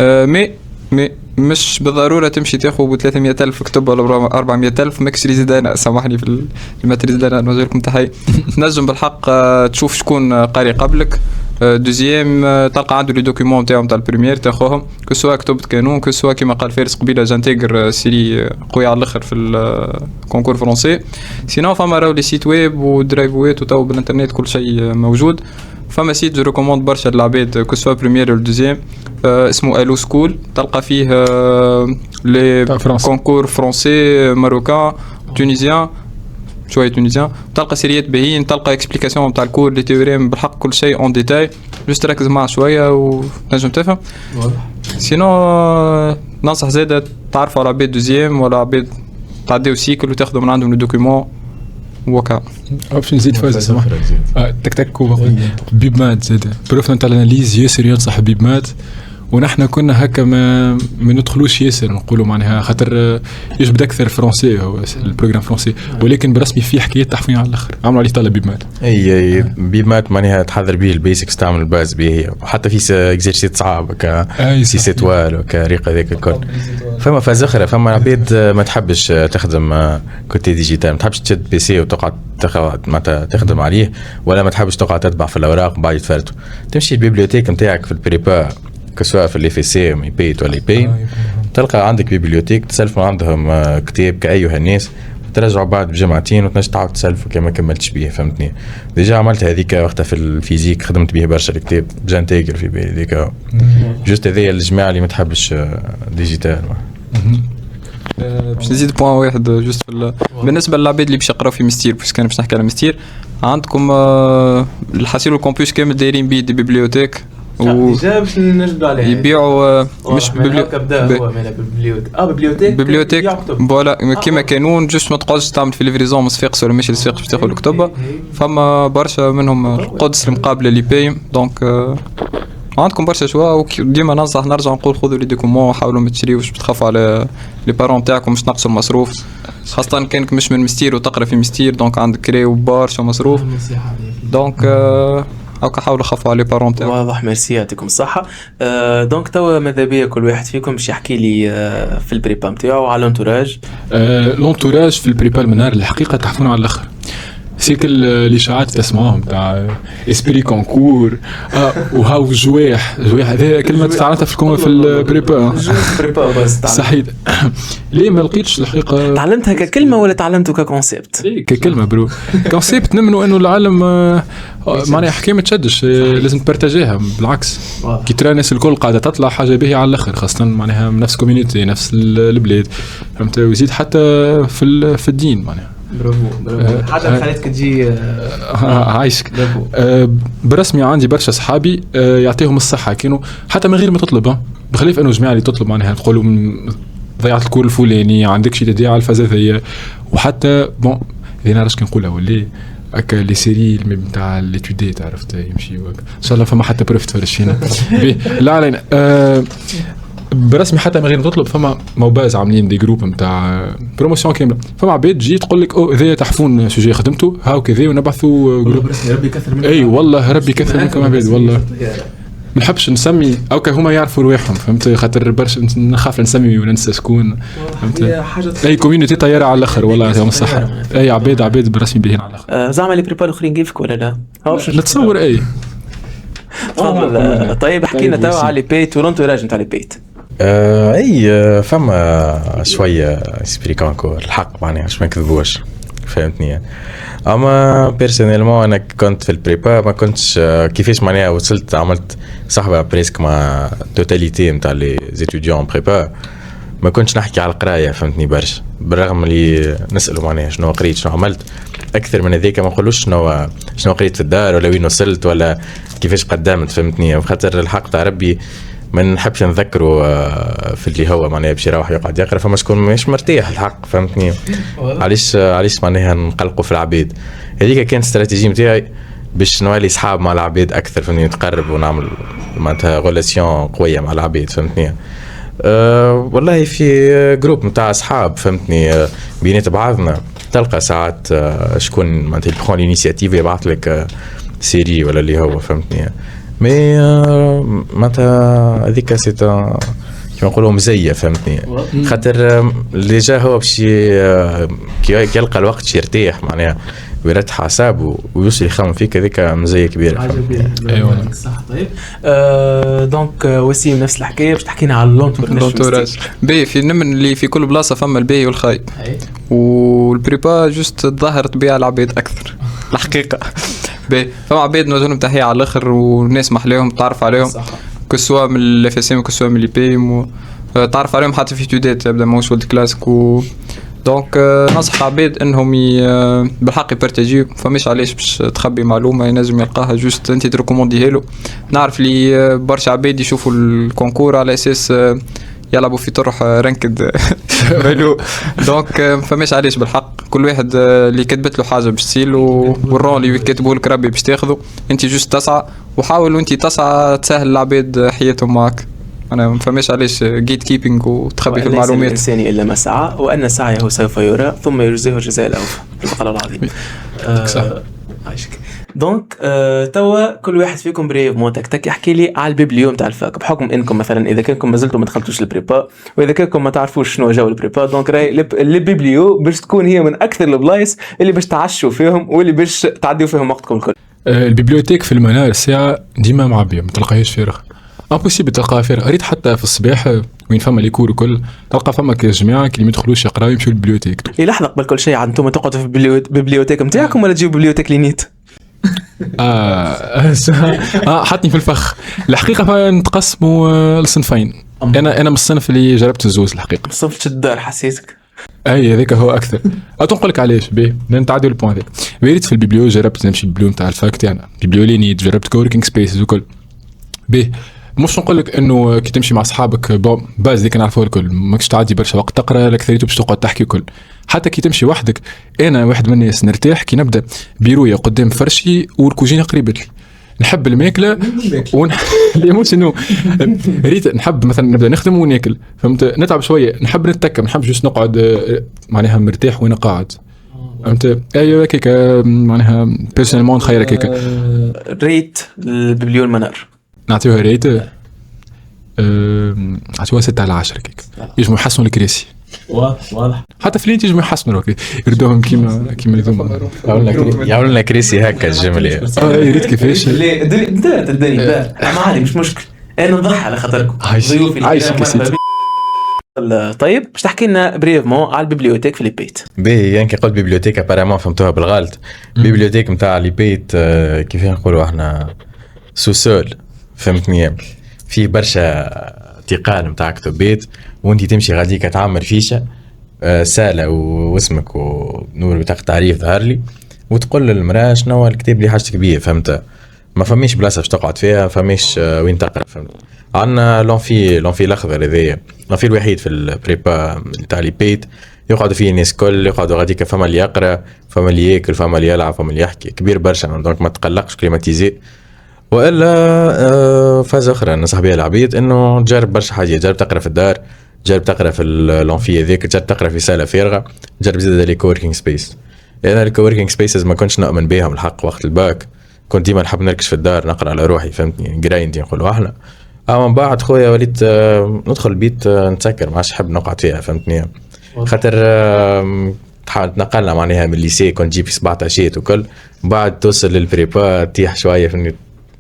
S4: مي مش بالضروره تمشي تاخذ 300,000 كتب ولا 400,000 ماكش ريزيدانا سامحني في الماتريزيدانا نوجه لكم تحيه. تنجم بالحق تشوف شكون قاري قبلك دوزيام تلقى عنده لي دوكيومون نتاعو نتاع البريمير تاخوهم كو سوا كتبت كانون كو سوا كيما قال فارس قبيله جانتيغر سيري قويه على الاخر في الكونكور فرونسي. سينو فما راهو لي سيت ويب ودرايفوات وتو بالانترنت كل شيء موجود. فما سيت جو ريكوموند برشا للعباد كو سوا بريمير ولا دوزيام اسمه الو سكول تلقى فيه لي كونكور فرونسي ماروكان تونيزيان شويه تونيزيان تلقى سيريات باهيين تلقى اكسبليكاسيون تاع الكور لي تيوريم بالحق كل شيء اون ديتاي جست ركز معاه شويه ونجم تفهم. سينو ننصح زاده تعرفوا على عباد دوزيام ولا عباد تعديو سيكل وتاخذوا من عندهم الدوكيومون وكا
S2: باش نزيد فاز سمح تك تك بيب مات زاد بروف نتاع الاناليز ياسر ينصح بيب مات ونحن كنا هكا ما ندخلوش ياسر نقولوا معناها خاطر يجبد اكثر فرنسي هو البروغرام فرنسي ولكن برسمي فيه حكايات تحفين على الاخر عملوا عليه طلب بيب مات.
S3: اي بيب مات معناها تحضر به البيسكس تعمل الباز به وحتى في اكزرسيت صعب ك سي سيتوال وكريقه ذاك الكل. فما فاز اخرى فما عباد ما تحبش تخدم كوتي ديجيتال ما تحبش تشد بي سي وتقعد تخدم عليه ولا ما تحبش تقعد تتبع في الاوراق بعد يتفرتوا تمشي البيبليوتيك نتاعك في البريبا كسواء في اللي في سي ام بيت ولا بي تلقى عندك بيبليوتيك تسلفوا عندهم كتاب كأيها الناس ترجعوا بعد بجمعتين وتنجم تعاود تسلفوا كما كملتش بيه فهمتني. ديجا عملت هذيك وقتها في الفيزيك خدمت به برشا الكتاب جانتيغر في بالي هذيك جوست هذيا الجماعه اللي ما تحبش ديجيتال.
S4: باش نزيد بوان واحد جوست بالنسبه للعباد اللي باش يقراو في مستير باش كان باش نحكي على مستير عندكم الحاسيل والكمبيوتر كامل دايرين بيه دي بيبليوتيك
S1: ديجا باش نجبدوا عليها
S4: يبيعوا مش بيبليوتيك فوالا كيما كانون جوست ما تقعدش تعمل في ليفريزون من صفاقس ولا ماشي لصفاقس باش تاخذ الكتب فما برشا منهم القدس المقابله لي باي دونك عندكم برشا شوا وديما ننصح نرجع نقول خذوا لي دوكومون حاولوا ما تشريوش تخافوا على لي بارون تاعكم مش نقصوا المصروف خاصه كانك مش من مستير وتقرا في مستير دونك عندك كريو برشا مصروف دونك هاكا حاولوا خافوا على لي بارون تاعكم.
S1: واضح ميرسي يعطيكم الصحه. دونك توا ماذا بيا كل واحد فيكم باش يحكي لي في البريبا نتاعو على الانتوراج.
S2: الانتوراج في البريبا المنار الحقيقه تحفون على الاخر سيك الاشاعات تسمعهم تاع اسبري كونكور وهاو جواح هذه كلمه تعرفها في البريبا
S1: بس
S2: صحيح ليه ما لقيتش الحقيقه
S1: تعلمتها ككلمه ولا تعلمته ككونسيبت؟
S2: ككلمه برو كونسيبت نمنوا انه العالم معناها حكايه ما تشدش لازم تبارتاجيها بالعكس كي ترى الناس الكل قاعده تطلع حاجه باهيه على الاخر خاصه معناها من نفس كوميونيتي نفس البلاد فهمت ويزيد حتى في الدين معناها
S1: برافو حاجه خليتك تجي
S2: عايشك. برسمي عندي برشا صحابي يعطيهم الصحه كانوا حتى من غير ما تطلب، بخلاف انه جماعه اللي تطلب معناها تقولوا ضيعت الكور الفلاني عندك شي تدعي على الفزازيه. وحتى بون اذا نعرفش كي نقولها ولا هكا لي سيري نتاع ليتوديت عرفت يمشي ان شاء الله فما حتى بروف تفرج فينا. لا علينا برسمي حتى من غير ما تطلب فما موباز عاملين دي جروب نتاع بروموسيون كامله، فما عباد تجي تقول لك او اذا تحفون سوجي خدمته هاو كذا ونبعثوا جروب.
S1: ربي يكثر منك.
S2: اي والله ربي يكثر منكم عباد والله. ما نحبش نسمي اوكي هما يعرفوا رواحهم فهمت، خاطر برشا نخاف نسمي وننسى شكون فهمت. اي كوميونيتي طياره على الاخر والله يعطيهم الصحه. اي عباد برسمي باهين على الاخر.
S1: زعما لي بريبار الاخرين كيفك ولا لا؟
S2: نتصور اي.
S1: تفضل. طيب احكي لنا توا على بيت ولونتوراج نتاع البيت.
S3: اي فما شويه اسبري كونكور الحق معناها باش ما نكذبوش فهمتني. اما بيرسونيلمون انا كنت في البريبا ما كنتش كيفاش معناها وصلت عملت صحبه بريسك مع توتاليتي نتاع لي زيتوديون بريبا، ما كنتش نحكي على القرايه فهمتني برشا، بالرغم اللي نسالوا معناها شنو قريت شنو عملت اكثر من هذيك، ما نقولوش شنو قريت في الدار ولا وين وصلت ولا كيفاش قدمت فهمتني. خاطر الحق تاع ربي ما نحبش نذكره في اللي هو معناها باش يروح يقعد يقرا، فما شكون مش مرتاح الحق فهمتني. علاش معناها نقلقوا في العباد. هذيك كانت استراتيجي نتاعي باش نولي صحاب مع العباد اكثر فهمتني، نتقرب ونعمل معناتها ريلاسيون قويه مع العباد فهمتني. والله في جروب نتاع اصحاب فهمتني بينات بعضنا تلقى ساعات شكون معناتها يبخون الانيشيتيف يبعث لك سيري ولا اللي هو فهمتني. مي معناتها هذيك سي كيما نقولوا مزيه فهمتني، خاطر اللي جا هو باش كي يلقى الوقت يرتاح معناها ويرتاح اعصابه ويوصل يخمم فيك، هذيك مزيه كبيره فهمتني.
S1: ايوه صح. طيب دونك وسيم نفس الحكايه باش تحكينا على اللونتوراج.
S4: باهي في نمن اللي في كل بلاصه فما الباهي والخايب، والبريبا جوست تظهر طبيعه العباد اكثر الحقيقه. باهي فما عباد نوجههم تحيه على الاخر والناس محليهم تعرف عليهم كسوا من الافاسيم وكسوا من البيم تعرف عليهم حتى في تودات يبدا ماهوش ولد كلاسيك دونك نصح عباد انهم بالحق يبارتاجيو، فماش علاش باش تخبي معلومه ينجم يلقاها جوست انت تريكومونديها له. نعرف لي برشا عباد يشوفوا الكونكور على اساس يلعبوا في طرح رنكد مالو، دونك فماش علاش بالحق كل واحد اللي كتبت له حاجه باش تصير والرول اللي كاتبه لك ربي باش تاخذه، انت جوست تسعى وحاول وانت تسعى تسهل العباد حياتهم معك. انا ما فهمش علاش جيت كيبينج وتخبي في المعلومات.
S1: الانسان الا ما سعى وان سعيه سوف يرى ثم يجزيه الجزاء الاوفى. البقره العظيم.
S2: صح.
S1: عايشك. دونك توا كل واحد فيكم بريف موتك يحكي لي على البيبليو نتاع الفاك، بحكم انكم مثلا اذا كانكم مازلتوا ما دخلتوش البريبا واذا كانكم ما تعرفوش شنو جو البريبا، دونك راهي البيبليو باش تكون هي من اكثر البلايص اللي باش تعشوا فيهم واللي باش تعديوا فيهم وقتكم الكل.
S2: البيبليوتيك في المنار الساعه ديما معبيه، ما تلقاهاش فارغ، امبوسيبل تلقاها فارغ. قريت حتى في الصباح وين فما لي كور وكل تلقى فما جماعه كي ما يدخلوش يقراو يمشيو للبيبليوتيك.
S1: اي لحظه قبل كل شيء انتم تقعدوا في البيبليوتيك نتاعكم ولا تجيبوا بيبليوتيك لينيت؟
S2: حطني في الفخ. الحقيقه فنتقسموا لصنفين. انا من الصنف اللي جربت الزوز الحقيقه.
S1: صفت الدار حسيتك.
S2: اي هذاك هو اكثر. نقول لك علاش بيه نتعدوا البوان هذا. بريت في البيبليو جربت نمشي البيبليو نتاع الفاك تاعنا، بيبليو لينيت، جربت كوركينج سبيسز وكل. بيه مش نقول لك انه كي تمشي مع اصحابك باز اللي كنعرفوه الكل ماكش تعدي برشا وقت تقرا، الاكثريته باش تقعد تحكي كل. حتى كي تمشي وحدك، انا واحد من الناس نرتاح كي نبدا بيرويه قدام فرشي والكوجينه قريبه لي، نحب الماكله اللي مو شنو ريت نحب مثلا نبدا نخدم وناكل فهمت، نتعب شويه، نحب نتكم، نحب جوست نقعد معناها مرتاح وانا قاعد فهمت. ايوه كيك معناها بيرسونيلمون نخير كيك.
S1: ريت البيبليو المنار
S2: نعطيوها ريت نعطيوها 6/10 كيك. يجمو يحسنوا الكراسي
S1: واضح،
S2: حتى في الليل يجمو يحسنوا يردوهم كيما لازم.
S3: يعملوا لنا كراسي هكا الجمله.
S2: يا ريت كيفاش
S1: انت تدري ما عادي مش مشكل، انا نضحي على خاطركم ضيوفي
S2: عايشك يا سيدي.
S1: طيب باش تحكي لنا بريفمون على البيبليوتيك في البيت.
S3: باهي يعني كي قلت بيبليوتيك ابارامون فهمتوها بالغلط. بيبليوتيك نتاع لي بيت كيف نقولوا احنا سوسول فهمتني، فيه برشا تقال نتاع كتبات وانت تمشي غاديك تعمر فيشه سالة واسمك ونور بطاقة تعريف ظهر لي، وتقول للمرأة شنو هو الكتاب اللي حاجتك بيه، فهمت؟ ما فماش بلاصة باش تقعد فيها، فماش وين تقرا، فهمت؟ عندنا لونفي الاخضر هذايا، لونفي الوحيد في البريبا تاع لي بيت يقعدوا فيه الناس كل يقعدوا غاديك، فما اللي يقرا، فما اللي ياكل، فما اللي يلعب، فما اللي يحكي، كبير برشا، دونك ما تقلقش، كليماتيزي. والا فاز اخرى ننصح بها العبيد انه تجرب برشا حاجات، جرب تقرا في الدار، جرب تقرا في اللونفي هذيك، جرب تقرا في ساله فارغه، جرب زيد لي كوركينج سبيس. انا الكوركينج سبيسز ما كنتش نؤمن بهم الحق وقت الباك، كنت ديما نحب نركش في الدار نقرا على روحي، فهمتني؟ جرايندي نقولوا احنا. اما من بعد خويا وليت ندخل البيت نتسكر، ما عادش نحب نقعد فيها، فهمتني؟ خاطر تنقلنا معناها من الليسي كنت تجيب في 17 وكل، بعد توصل للبريبا تيح شويه، فهمتني؟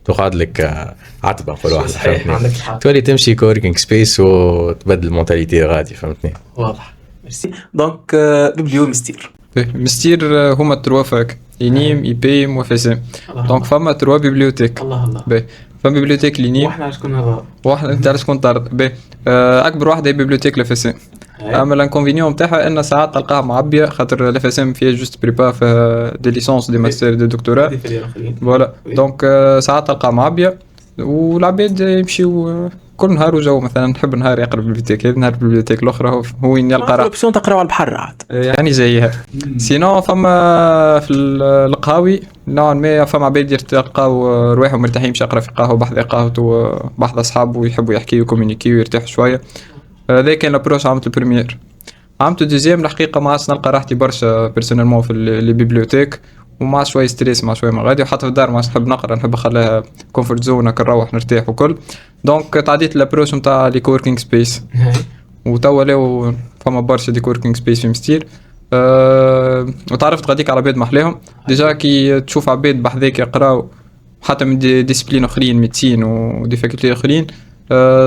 S3: تقعد لك عتبه نقولوا احنا، فهمتني؟ تولي تمشي كوركينج سبيس وتبدل المونتاليتي غادي، فهمتني؟
S1: واضح. ميرسي. دونك بيبليو مستير.
S4: مستير هما تروا فاك ينيم يبيم وفاسم. دونك فما تروا بيبليوتيك.
S1: الله.
S4: باهي فما بيبليوتيك لينيم.
S1: واحنا شكون هذا؟
S4: واحد انت على شكون تعرض. باهي اكبر واحده هي بيبليوتيك لافاسم. اما الانكونفينيون نتاعها ان ساعات تلقاها معبيه، خاطر لافاسم فيها جوست بريبا في دي ليسونس دي ماستر دي دكتوراه. فوالا دونك ساعات تلقاها معبيه، والعباد يمشيو كل نهار وجو، مثلا نحب نهار يقرا بالبيبليوتيك، نهار بالبيبليوتيك الاخرى هو وين يلقى
S1: اوبسيون تقراو على البحر عاد
S4: يعني زيها. سينو فما في القهاوي نوعا ما فما عباد يلقاو رواحهم مرتاحين باش يقرا في قهوه بحذا قهوته بحذا اصحابه ويحبوا يحكيوا ويكومونيكيو ويرتاحوا شويه. هذا كان لابروش عملت البريمير. عملت الدوزيام الحقيقه ما عادش نلقى راحتي برشا بيرسونيلمون في لي بيبليوتيك، ومع شويه ستريس مع شويه ما غادي، وحتى في الدار ما عادش نحب نقرا، نحب نخليها كومفورت زون نروح نرتاح وكل. دونك تعديت لابروش نتاع لي كوركينج سبيس، وتوا لاو فما برشا دي كوركينج سبيس في مستير. وتعرفت غاديك على عباد محلاهم ديجا، كي تشوف عباد بحذاك يقراو حتى من ديسبلين اخرين، ميديسين ودي فاكولتي اخرين،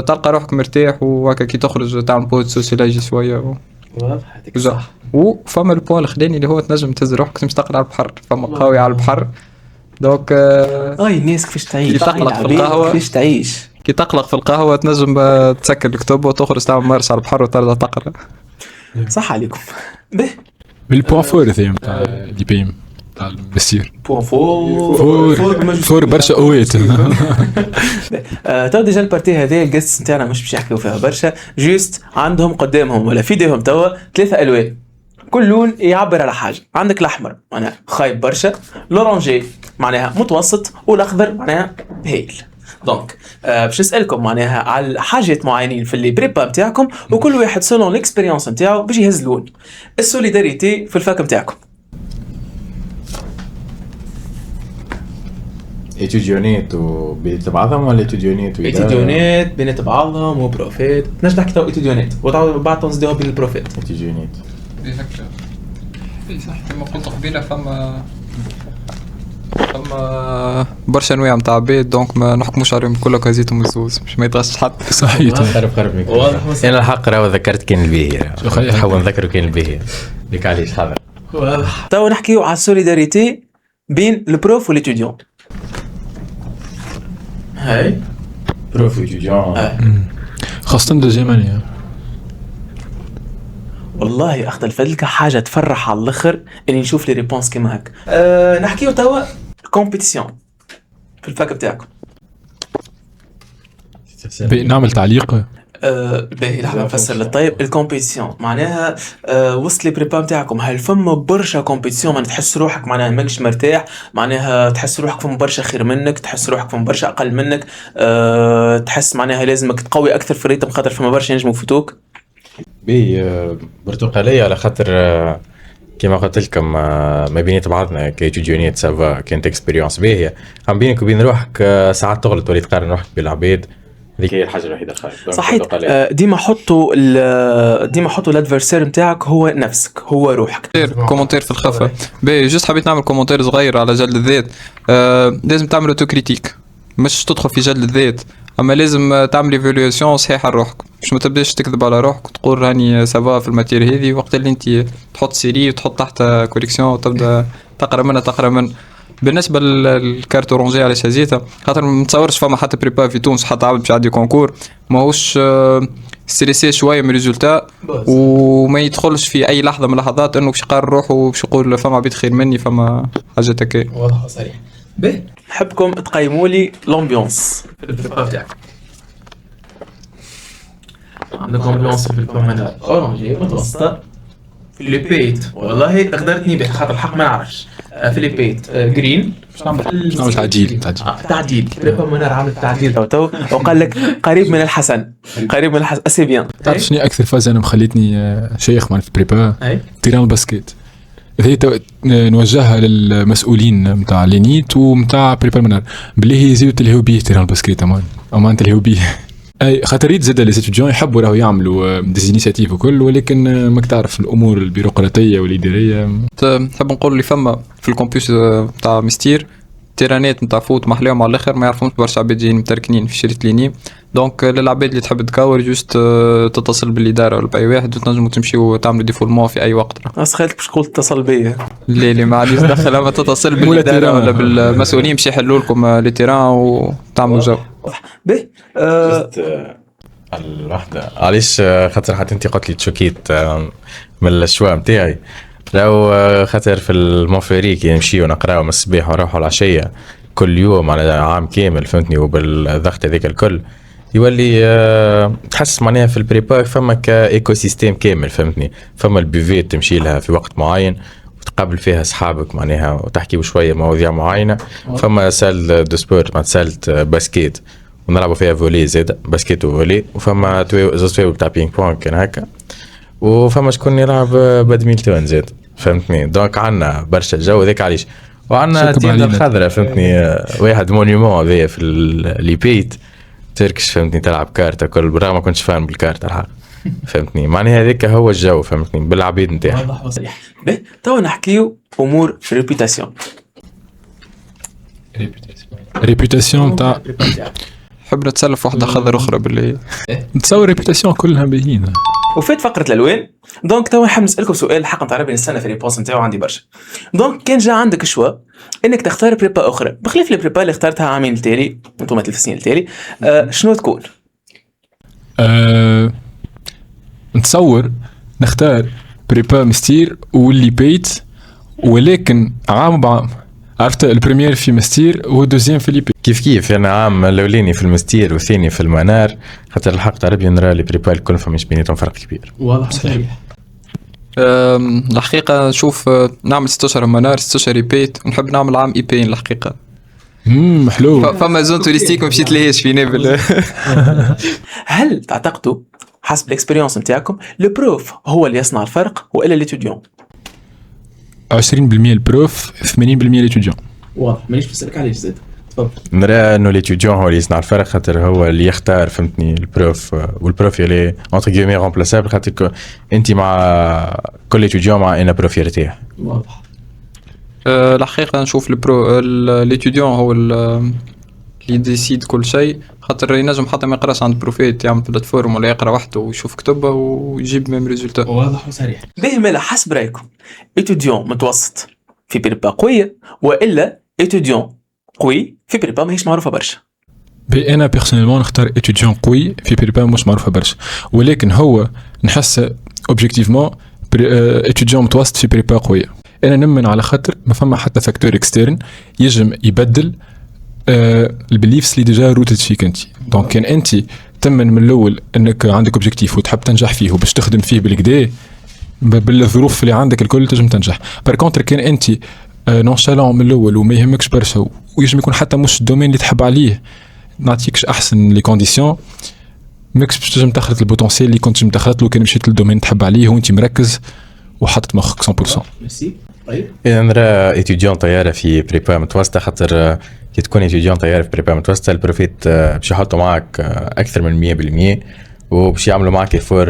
S4: تلقى روحك مرتاح، وهكا كي تخرج تعمل بوز سوسيلاجي شويه.
S1: واضح هذيك صح.
S4: وفما البوان الخداني اللي هو تنجم تهز روحك مش تقرا على البحر، فما قهوي على البحر. دونك
S1: الناس كيفاش تعيش،
S4: تقلق في القهوه،
S1: كيفاش تعيش
S4: كي تقلق في القهوه تنجم تسكر الكتب وتخرج تعمل مارش على البحر وترجع تقرا.
S1: صح عليكم. به
S2: بالبوان فور ثيم تاع دي بيم تاع المسير،
S1: بوان فور
S2: فور برشا اويت.
S1: تو ديجا البارتي هذه الجست نتاعنا مش باش يحكيو فيها برشا، جوست عندهم قدامهم ولا في ايديهم توا 3 الوان، كل لون يعبر على حاجه. عندك الاحمر معناها خايب برشا، الاورانجي معناها متوسط، والاخضر معناها هايل. دونك باش نسالكم معناها على حاجات معينين في اللي بريبا نتاعكم، وكل واحد سولون الاكسبيريونس نتاعو باش يهز لون. السوليداريتي في الفاك نتاعكم.
S3: اتيديونيت وبيت بعضهم ولا اتيديونيت
S1: اتيديونات بينات بعضهم وبروفيت، نجم تحكي تو اتيديونات وبعد تنزلوها بين البروفيت.
S3: اتيديونيت
S4: هكا اي صح كما قلت قبيله، فما برشا انواع نتاع عباد، دونك ما نحكموش عليهم كلهم كازيتهم الزوز باش ما يتغش حد.
S2: صحيح.
S3: قرب ميكروفون. انا الحق راه ذكرت كان الباهي، نحب نذكروا كان الباهي ديك علاش حاضر.
S1: تو نحكيو على السوليداريتي بين البروف والاتيديون. هاي
S3: بروف اتيديون
S2: خاصة دوزيام اني.
S1: والله اخذ الفدلكه حاجه تفرح على الاخر اني نشوف لي ريبونس كيما هكا. نحكيو توا كومبيتيسيون في الفاك بتاعكم.
S2: نعمل تعليق.
S1: باهي لحظه نفسر للطيب. الكومبيتيسيون معناها وسط لي بريبا نتاعكم، هل فما برشا كومبيتيسيون ما تحس روحك معناها ماكش مرتاح، معناها تحس روحك فما برشا خير منك، تحس روحك فما برشا اقل منك، تحس معناها لازمك تقوي اكثر في الريتم خاطر فما برشا ينجموا يفوتوك؟
S3: بي برتقالية على خاطر كما قلت لكم ما بينات بعضنا كيتيديونيات سافا كانت اكسبيريونس باهيه، عم بينك وبين روحك ساعات تغلط تولي تقارن روحك بالعباد، هذيك هي الحاجه الوحيده الخايفه.
S1: صحيح. ديما حطوا الادفيرسير نتاعك هو نفسك، هو روحك.
S4: كومنتير في الخفه. باهي جست حبيت نعمل كومنتير صغير على جلد الذات. لازم تعمل اوتو كريتيك، مش تدخل في جلد الذات، اما لازم تعمل ايفالواسيون صحيحه لروحك، باش ما تبداش تكذب على روحك وتقول راني سافا في الماتير هذه، وقت اللي انت تحط سيري وتحط تحت كوريكسيون وتبدا تقرا منها. بالنسبه للكارت اورانجي علاش هزيتها، خاطر ما نتصورش فما حتى بريبا في تونس حتى عبد باش يعدي كونكور ماهوش ستريسي شويه من الريزولتا وما يدخلش في اي لحظه من اللحظات انه باش يقرر روحه وباش يقول فما عبيد خير مني فما حاجه هكا.
S1: واضح وصريح. باهي نحبكم تقيموا لي لومبيونس في البريبا تاعك. عندك امبيونس في البرومناد اورانجي متوسطه، في لي بيت والله تقدرتني به خاطر الحق ما نعرفش، في لي بيت جرين
S2: باش نعمل تعديل
S1: بريبا منار عمل تعديل تو وقال لك قريب من الحسن اسي بيان.
S2: تعرف شنو اكثر فاز انا مخليتني شيخ مع في بريبا؟ تيران الباسكيت. هي نوجهها للمسؤولين نتاع لينيت ونتاع بريبا منار باللي هي يزيدوا تلهوا بيه تيران الباسكيت امان تلهوا بيه. اي خاطر زاد لي ستوديون يحبوا راهو يعملوا ديزينيسياتيف وكل، ولكن ماك تعرف الامور البيروقراطيه والاداريه.
S4: نحب نقول اللي فما في الكامبيوس تاع مستير تيرانات نتاع فوت محلاهم على الاخر، ما يعرفهمش برشا عباد جايين متركنين في شريط ليني. دونك للعباد اللي تحب تكور جوست تتصل بالاداره ولا باي واحد وتنجموا تمشيو تعملوا ديفولمون في اي وقت.
S1: خيالك باش تقول اتصل بيا؟
S4: لا ما عادش دخل، اما تتصل بالاداره ولا بالمسؤولين باش يحلوا لكم لي تيران وتعملوا جو.
S1: باهي
S3: الوحده علاش خاطر حتى انت قلت لي تشوكيت من الشوا نتاعي، لو خاطر في المونفيري كي نمشيو نقراو من الصباح ونروحوا العشيه كل يوم على عام كامل فهمتني، وبالضغط هذاك الكل يولي تحس معناها في البريبا فما كايكو سيستيم كامل فهمتني. فما البيفيت تمشي لها في وقت معين وتقابل فيها اصحابك معناها وتحكيوا شويه مواضيع معينه. فما سال دو سبورت مع سالت باسكيت ونلعبوا فيها فولي زاد باسكيت وفولي، وفما زوز بتاع بينج بونج كان هكا، وفما شكون يلعب بادمينتون زاد فهمتني. دونك عندنا برشا الجو ذاك علاش، وعندنا التيم الخضراء فهمتني واحد مونيومون هذايا في لي بيت تركش فهمتني، تلعب كارتا كل بالرغم ما كنتش فاهم بالكارتا الحق فهمتني. معناها هذاك هو الجو فهمتني بالعبيد نتاعها.
S1: واضح وصريح. باهي تو نحكيو امور ريبيوتاسيون.
S2: ريبيوتاسيون تاع
S4: نحب نتسلف واحده خضر اخرى باللي
S2: نتصور ريبيوتاسيون كلها باهيين.
S1: وفات فقره الالوان. دونك تو نحب نسالكم سؤال الحق نتاع ربي نستنى في ريبونس نتاعو عندي برشا. دونك كان جا عندك شوا انك تختار بريبا اخرى بخلاف البريبا اللي اخترتها عامين التالي انتم 3 سنين التالي، شنو تكون؟
S2: نتصور نختار بريبا مستير واللي بيت، ولكن عام بعام. عرفت البريمير في مستير والدوزيام في ليبي
S3: كيف انا عام الاولاني في المستير والثاني في المنار، خاطر الحق تاع ربي نرى لي بريبا الكل فماش بيناتهم فرق كبير.
S1: واضح صحيح.
S4: الحقيقه نشوف نعمل 16 منار 16 ريبيت، ونحب نعمل عام ايبين الحقيقه.
S2: حلو.
S4: فما زون توريستيك ما مشيت لهاش في نابل.
S1: هل تعتقدوا حسب الاكسبيريونس نتاعكم لو بروف هو اللي يصنع الفرق والا ليتوديون؟
S2: 20% البروف 80% ليتوديون.
S1: واضح مانيش بسالك علاش زاد. تفضل.
S3: نرى انه ليتوديون هو اللي يصنع الفرق، خاطر هو اللي يختار فهمتني البروف، والبروف يلي اونتر كيمي رومبلاسابل، خاطر انت مع كل ليتوديون مع ان بروف يرتاح.
S1: واضح.
S4: الحقيقه نشوف ليتوديون هو اللي يديسيد كل شيء، خاطر ينجم حتى ما يقراش عند بروفيت يعمل بلاتفورم ولا يقرا وحده ويشوف كتبه ويجيب ميم ريزولتا.
S1: واضح وصريح. باهي مالا حسب رايكم ايتوديون متوسط في بريبا قويه والا ايتوديون قوي في بريبا ماهيش معروفه برشا؟
S2: انا بيرسونيلمون نختار ايتوديون قوي في بريبا مش معروفه برشا، ولكن هو نحس اوبجيكتيفمون ايتوديون متوسط في بريبا قويه. انا نمن على خاطر ما فما حتى فاكتور اكسترن يجم يبدل البليفس اللي ديجا روتد فيك انت. دونك كان انت تمن من الاول انك عندك اوبجيكتيف وتحب تنجح فيه وباش تخدم فيه بالكدا بالظروف اللي عندك الكل تنجم تنجح. بار كونتر كان انت نونشالون من الاول وما يهمكش برشا ويجم يكون حتى مش الدومين اللي تحب عليه نعطيكش احسن لي كونديسيون، ماكش باش تنجم تخلط البوتنسيال اللي كنت تخلط لو كان مشيت للدومين تحب عليه وانت مركز وحاطط مخك 100%.
S1: ميرسي. طيب
S3: اذا نرى ايتوديون طياره في بريبا متوسطه، خاطر كي تكون ايتوديون طياره في بريبا متوسطه البروفيت باش يحطوا معك اكثر من 100% وباش يعملوا معك فور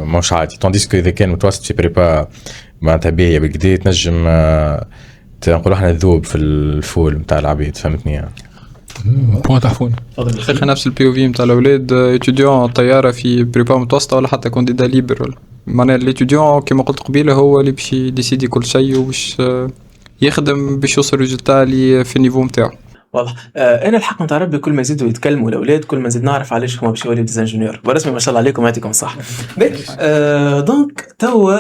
S3: مش عادي. تونديسكو اذا كان متوسط في بريبا معناتها باهيه بالكدا تنجم نقولوا احنا ذوب في الفول نتاع العبيد فهمتني.
S2: بوان تحفون.
S4: الحقيقه نفس البي او في نتاع الاولاد ايتوديون طياره في بريبا متوسطه ولا حتى كونديدا ليبر. معناها الايتوديون كما قلت قبيله هو اللي باش يديسيدي كل شيء وباش يخدم باش يوصل ريزولتا اللي في النيفو نتاعو.
S1: واضح. انا الحق نتاع ربي كل ما يزيدوا يتكلموا الاولاد كل ما نزيد نعرف علاش هما باش يوليو ديزانجينيور برسمي ما شاء الله عليكم يعطيكم صح. دونك توا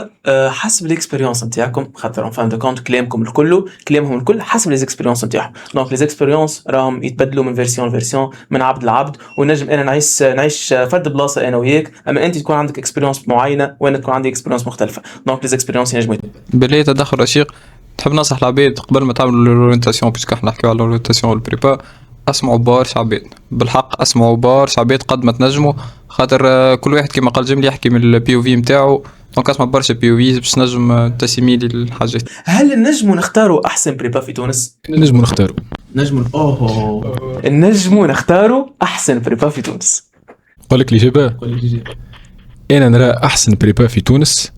S1: حسب الاكسبيريونس نتاعكم خاطر فان دو كونت كلامكم الكل كلامهم الكل حسب لي اكسبيريونس نتاعهم. دونك لي اكسبيريونس راهم يتبدلوا من فيرسيون لفيرسيون من عبد لعبد ونجم انا نعيش فرد بلاصه انا وياك اما انت تكون عندك اكسبيريونس معينه وانا تكون عندي اكسبيريونس مختلفه. دونك لي اكسبيريونس ينجموا
S4: بالله تدخل رشيق. تحب ننصح العباد قبل ما تعملوا الاورينتاسيون باسكو احنا نحكيو على الاورينتاسيون والبريبا اسمعوا برشا عباد بالحق اسمعوا برشا عباد قد ما تنجموا خاطر كل واحد كما قال جملي يحكي من البي او في نتاعو. دونك اسمع برشا بي او في باش تنجم تسيميلي الحاجات.
S1: هل نجموا نختاروا احسن بريبا في تونس؟
S2: نجموا نختاروا
S1: نجموا نختاروا احسن بريبا في تونس.
S2: نقول لك الإجابة. أنا نرى أحسن بريبا في تونس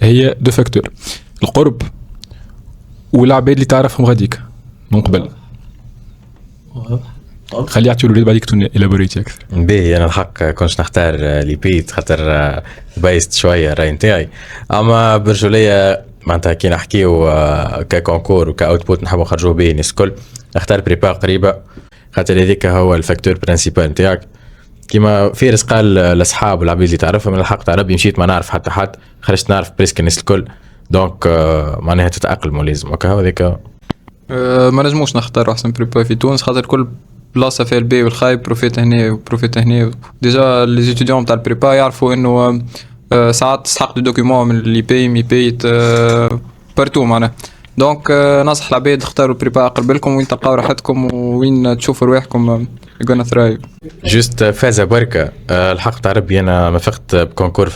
S2: هي دو فاكتور القرب والعباد اللي تعرفهم غاديك من قبل. خلي يعطيو الولاد بعديك تون إلابوريتي أكثر.
S3: باهي انا الحق كنتش نختار لي بيت خاطر بايست شويه الراي نتاعي اما برجوليه معناتها كي نحكيو ككونكور وكاوتبوت نحبوا نخرجوه به الناس الكل نختار بريبا قريبه خاطر هذيك هو الفاكتور برينسيبال نتاعك. كيما فارس قال الاصحاب والعباد اللي تعرفهم من الحق تاع ربي مشيت ما نعرف حتى حد خرجت نعرف بريسك الناس الكل دونك معناها تتاقلموا لازم هكا هذيك.
S4: ما نجموش نختاروا احسن بريبا في تونس خاطر كل بلاصه فيها البي والخايب بروفيت هنا وبروفيت هنا. ديجا لي ستوديون تاع البريبا يعرفوا انه ساعات تسحق دو دوكيومون من اللي مي بايت بارتو معناها. دونك ننصح العباد اختاروا بريبا اقرب لكم وين تلقاو راحتكم وين تشوفوا رواحكم يقولنا ثرايف.
S3: جوست فازة بركة الحق تاع ربي انا ما فقت كونكور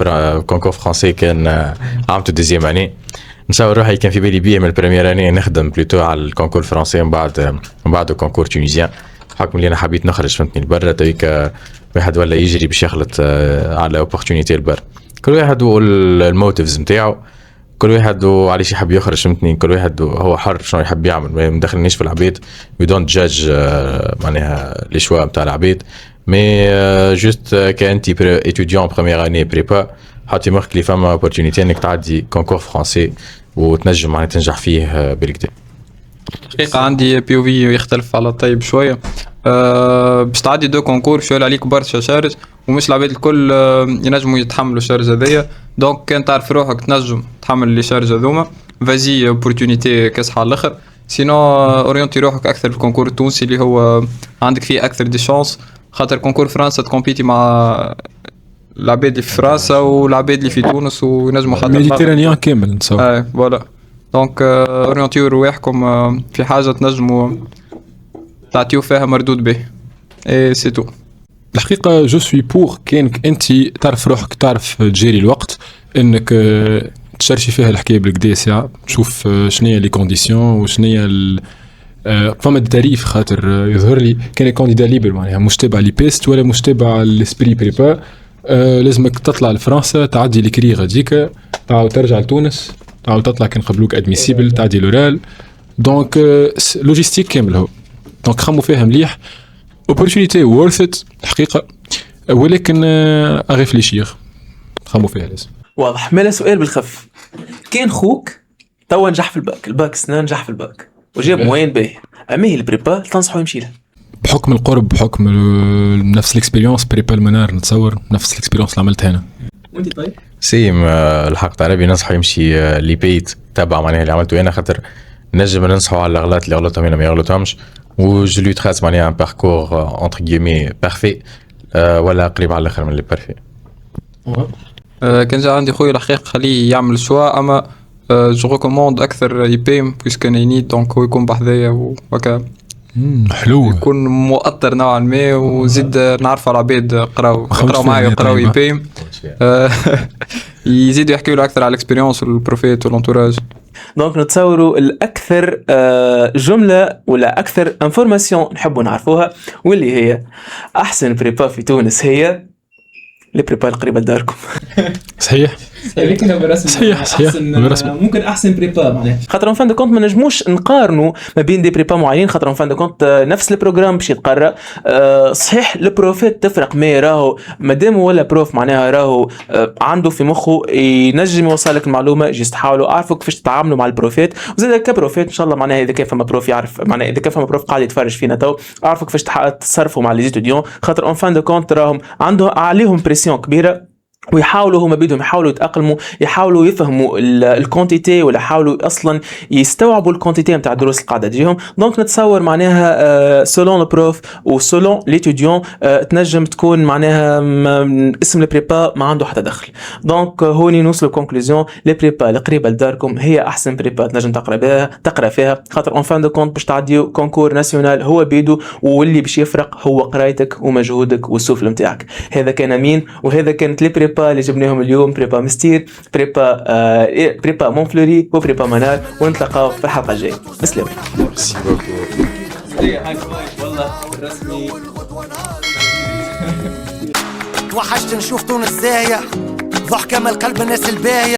S3: فرونسي كان عملته دوزيام اني نصور روحي كان في بالي بيه من البريمير اني نخدم بلوتو على الكونكور فرونسي من بعد الكونكور تونيزيان حكم اللي انا حبيت نخرج فهمتني لبرا تويك واحد ولا يجري باش يخلط على اوبورتونيتي لبرا كل واحد والموتيفز نتاعو كل واحد وعليش يحب يخرج فهمتني كل واحد هو حر شنو يحب يعمل ما مدخلنيش في العباد وي دونت جاج معناها لي شوا نتاع العباد مي جوست كانتي اتيديون بروميير اني بريبا حطي مخك لي فما اوبورتونيتي انك تعدي كونكور فرونسي وتنجم معناها تنجح فيه بالكدا.
S4: حقيقة عندي بي او في يختلف على الطيب شوية باش تعدي دو كونكور شوية عليك برشا شارج ومش العباد الكل ينجموا يتحملوا الشارج هذيا. دونك كان تعرف روحك تنجم تحمل لي شارج هذوما فازي اوبورتونيتي كاسحة على الاخر سينو اورينتي روحك اكثر في الكونكور التونسي اللي هو عندك فيه اكثر دي شانس خاطر كونكور فرنسا تكومبيتي مع العباد اللي في فرنسا والعباد اللي في تونس ونجموا حتى
S2: ميديتيرانيان كامل نتصور.
S4: فوالا دونك اورينتيو رواحكم في حاجة تنجموا تعطيو فيها مردود به اي سي تو.
S2: الحقيقة جو سوي بور كانك انت تعرف روحك تعرف تجيري الوقت انك تشرشي فيها الحكاية بالكدا ساعة تشوف شنية لي كونديسيون وشنية فما التاريف خاطر يظهر لي كان كانديدا ليبر معناها مش تابع لي بيست ولا مش تابع لسبري بريبا لازمك تطلع لفرنسا تعدي الكري غاديك تعاود ترجع لتونس تعاود تطلع كان قبلوك ادميسيبل تعدي لورال دونك لوجيستيك كامل هو دونك خمو فيها مليح opportunity worth it الحقيقة ولكن أغيفليشير خمو فيها لازم.
S1: واضح. مالا سؤال بالخف كان خوك توا نجح في الباك سنة نجح في الباك وجاب موين باهي أما هي البريبا تنصحوا يمشي لها
S2: بحكم القرب بحكم نفس الاكسبيريونس بريبا المنار نتصور نفس الاكسبيريونس اللي عملتها هنا.
S1: وانت طيب؟
S3: سيم الحق تاع ربي ننصحوا يمشي لي بيت تابع معناها اللي عملته انا خاطر نجم ننصحوا على الاغلاط اللي غلطهم هنا ما يغلطهمش و جو لو تراس معناها ان باركور انتر غيمي بارفي ولا قريب على الاخر من اللي بارفي.
S4: كان جا عندي خويا الحقيقة خليه يعمل شوا اما جو ريكوموند اكثر يبيم بويسكو نينيت دونك هو يكون بحذايا وهكا
S2: حلو
S4: يكون مؤطر نوعا ما وزيد نعرف على العباد قراو معايا قراو يبيم يزيدوا يحكيوا له اكثر على الاكسبيريونس والبروفيت والانتوراج.
S1: دونك نتصوروا الاكثر جمله ولا اكثر انفورماسيون نحبوا نعرفوها واللي هي احسن بريبا في تونس هي البريبا القريبه لداركم.
S2: صحيح
S1: هذيك هي بالرسمي
S2: صحيح، بالرسمي.
S1: ممكن احسن بريبا معناها، خاطر ان فان دو كونت ما نجموش نقارنوا ما بين دي بريبا معينين، خاطر ان فان دو كونت نفس البروجرام باش يتقرا. صحيح البروفيت تفرق، ما راهو مادام ولا بروف معناها راهو عنده في مخه ينجم يوصلك المعلومه، جيست تحاولوا اعرفوا كيفاش تتعاملوا مع البروفيت. وزاد كبروفيت ان شاء الله معناها اذا كان فما بروف يعرف معناها، اذا كان فما بروف قاعد يتفرج فينا تو اعرفوا كيفاش تتصرفوا مع لي ستوديون، خاطر ان فان دو كونت راهم عنده عليهم بريسيون كبيره، ويحاولوا هما بيدهم يحاولوا يتأقلموا، يحاولوا يفهموا الكونتيتي، ولا يحاولوا اصلا يستوعبوا الكونتيتي نتاع الدروس اللي قاعده تجيهم. دونك نتصور معناها سولون البروف وسولون ليتوديون تنجم تكون معناها اسم البريبا ما عنده حتى دخل. دونك هوني نوصلوا كونكلوزيون، لي بريبا القريبه لداركم هي احسن بريبا تنجم تقرا فيها، خاطر اون فان دو كونت باش تعديو كونكور ناسيونال هو بيدو، واللي باش يفرق هو قرايتك ومجهودك والسفل نتاعك. هذا كان امين، وهذا كانت لي بريبا اللي جبناهم اليوم، بريبا مستير، بريبا مونفلوري وبريبا منار، ونتلاقاو في الحلقه الجايه. بسلام. والله رسمي
S5: توحشت نشوف تونس زاهية، ضحكة من قلب الناس الباهية.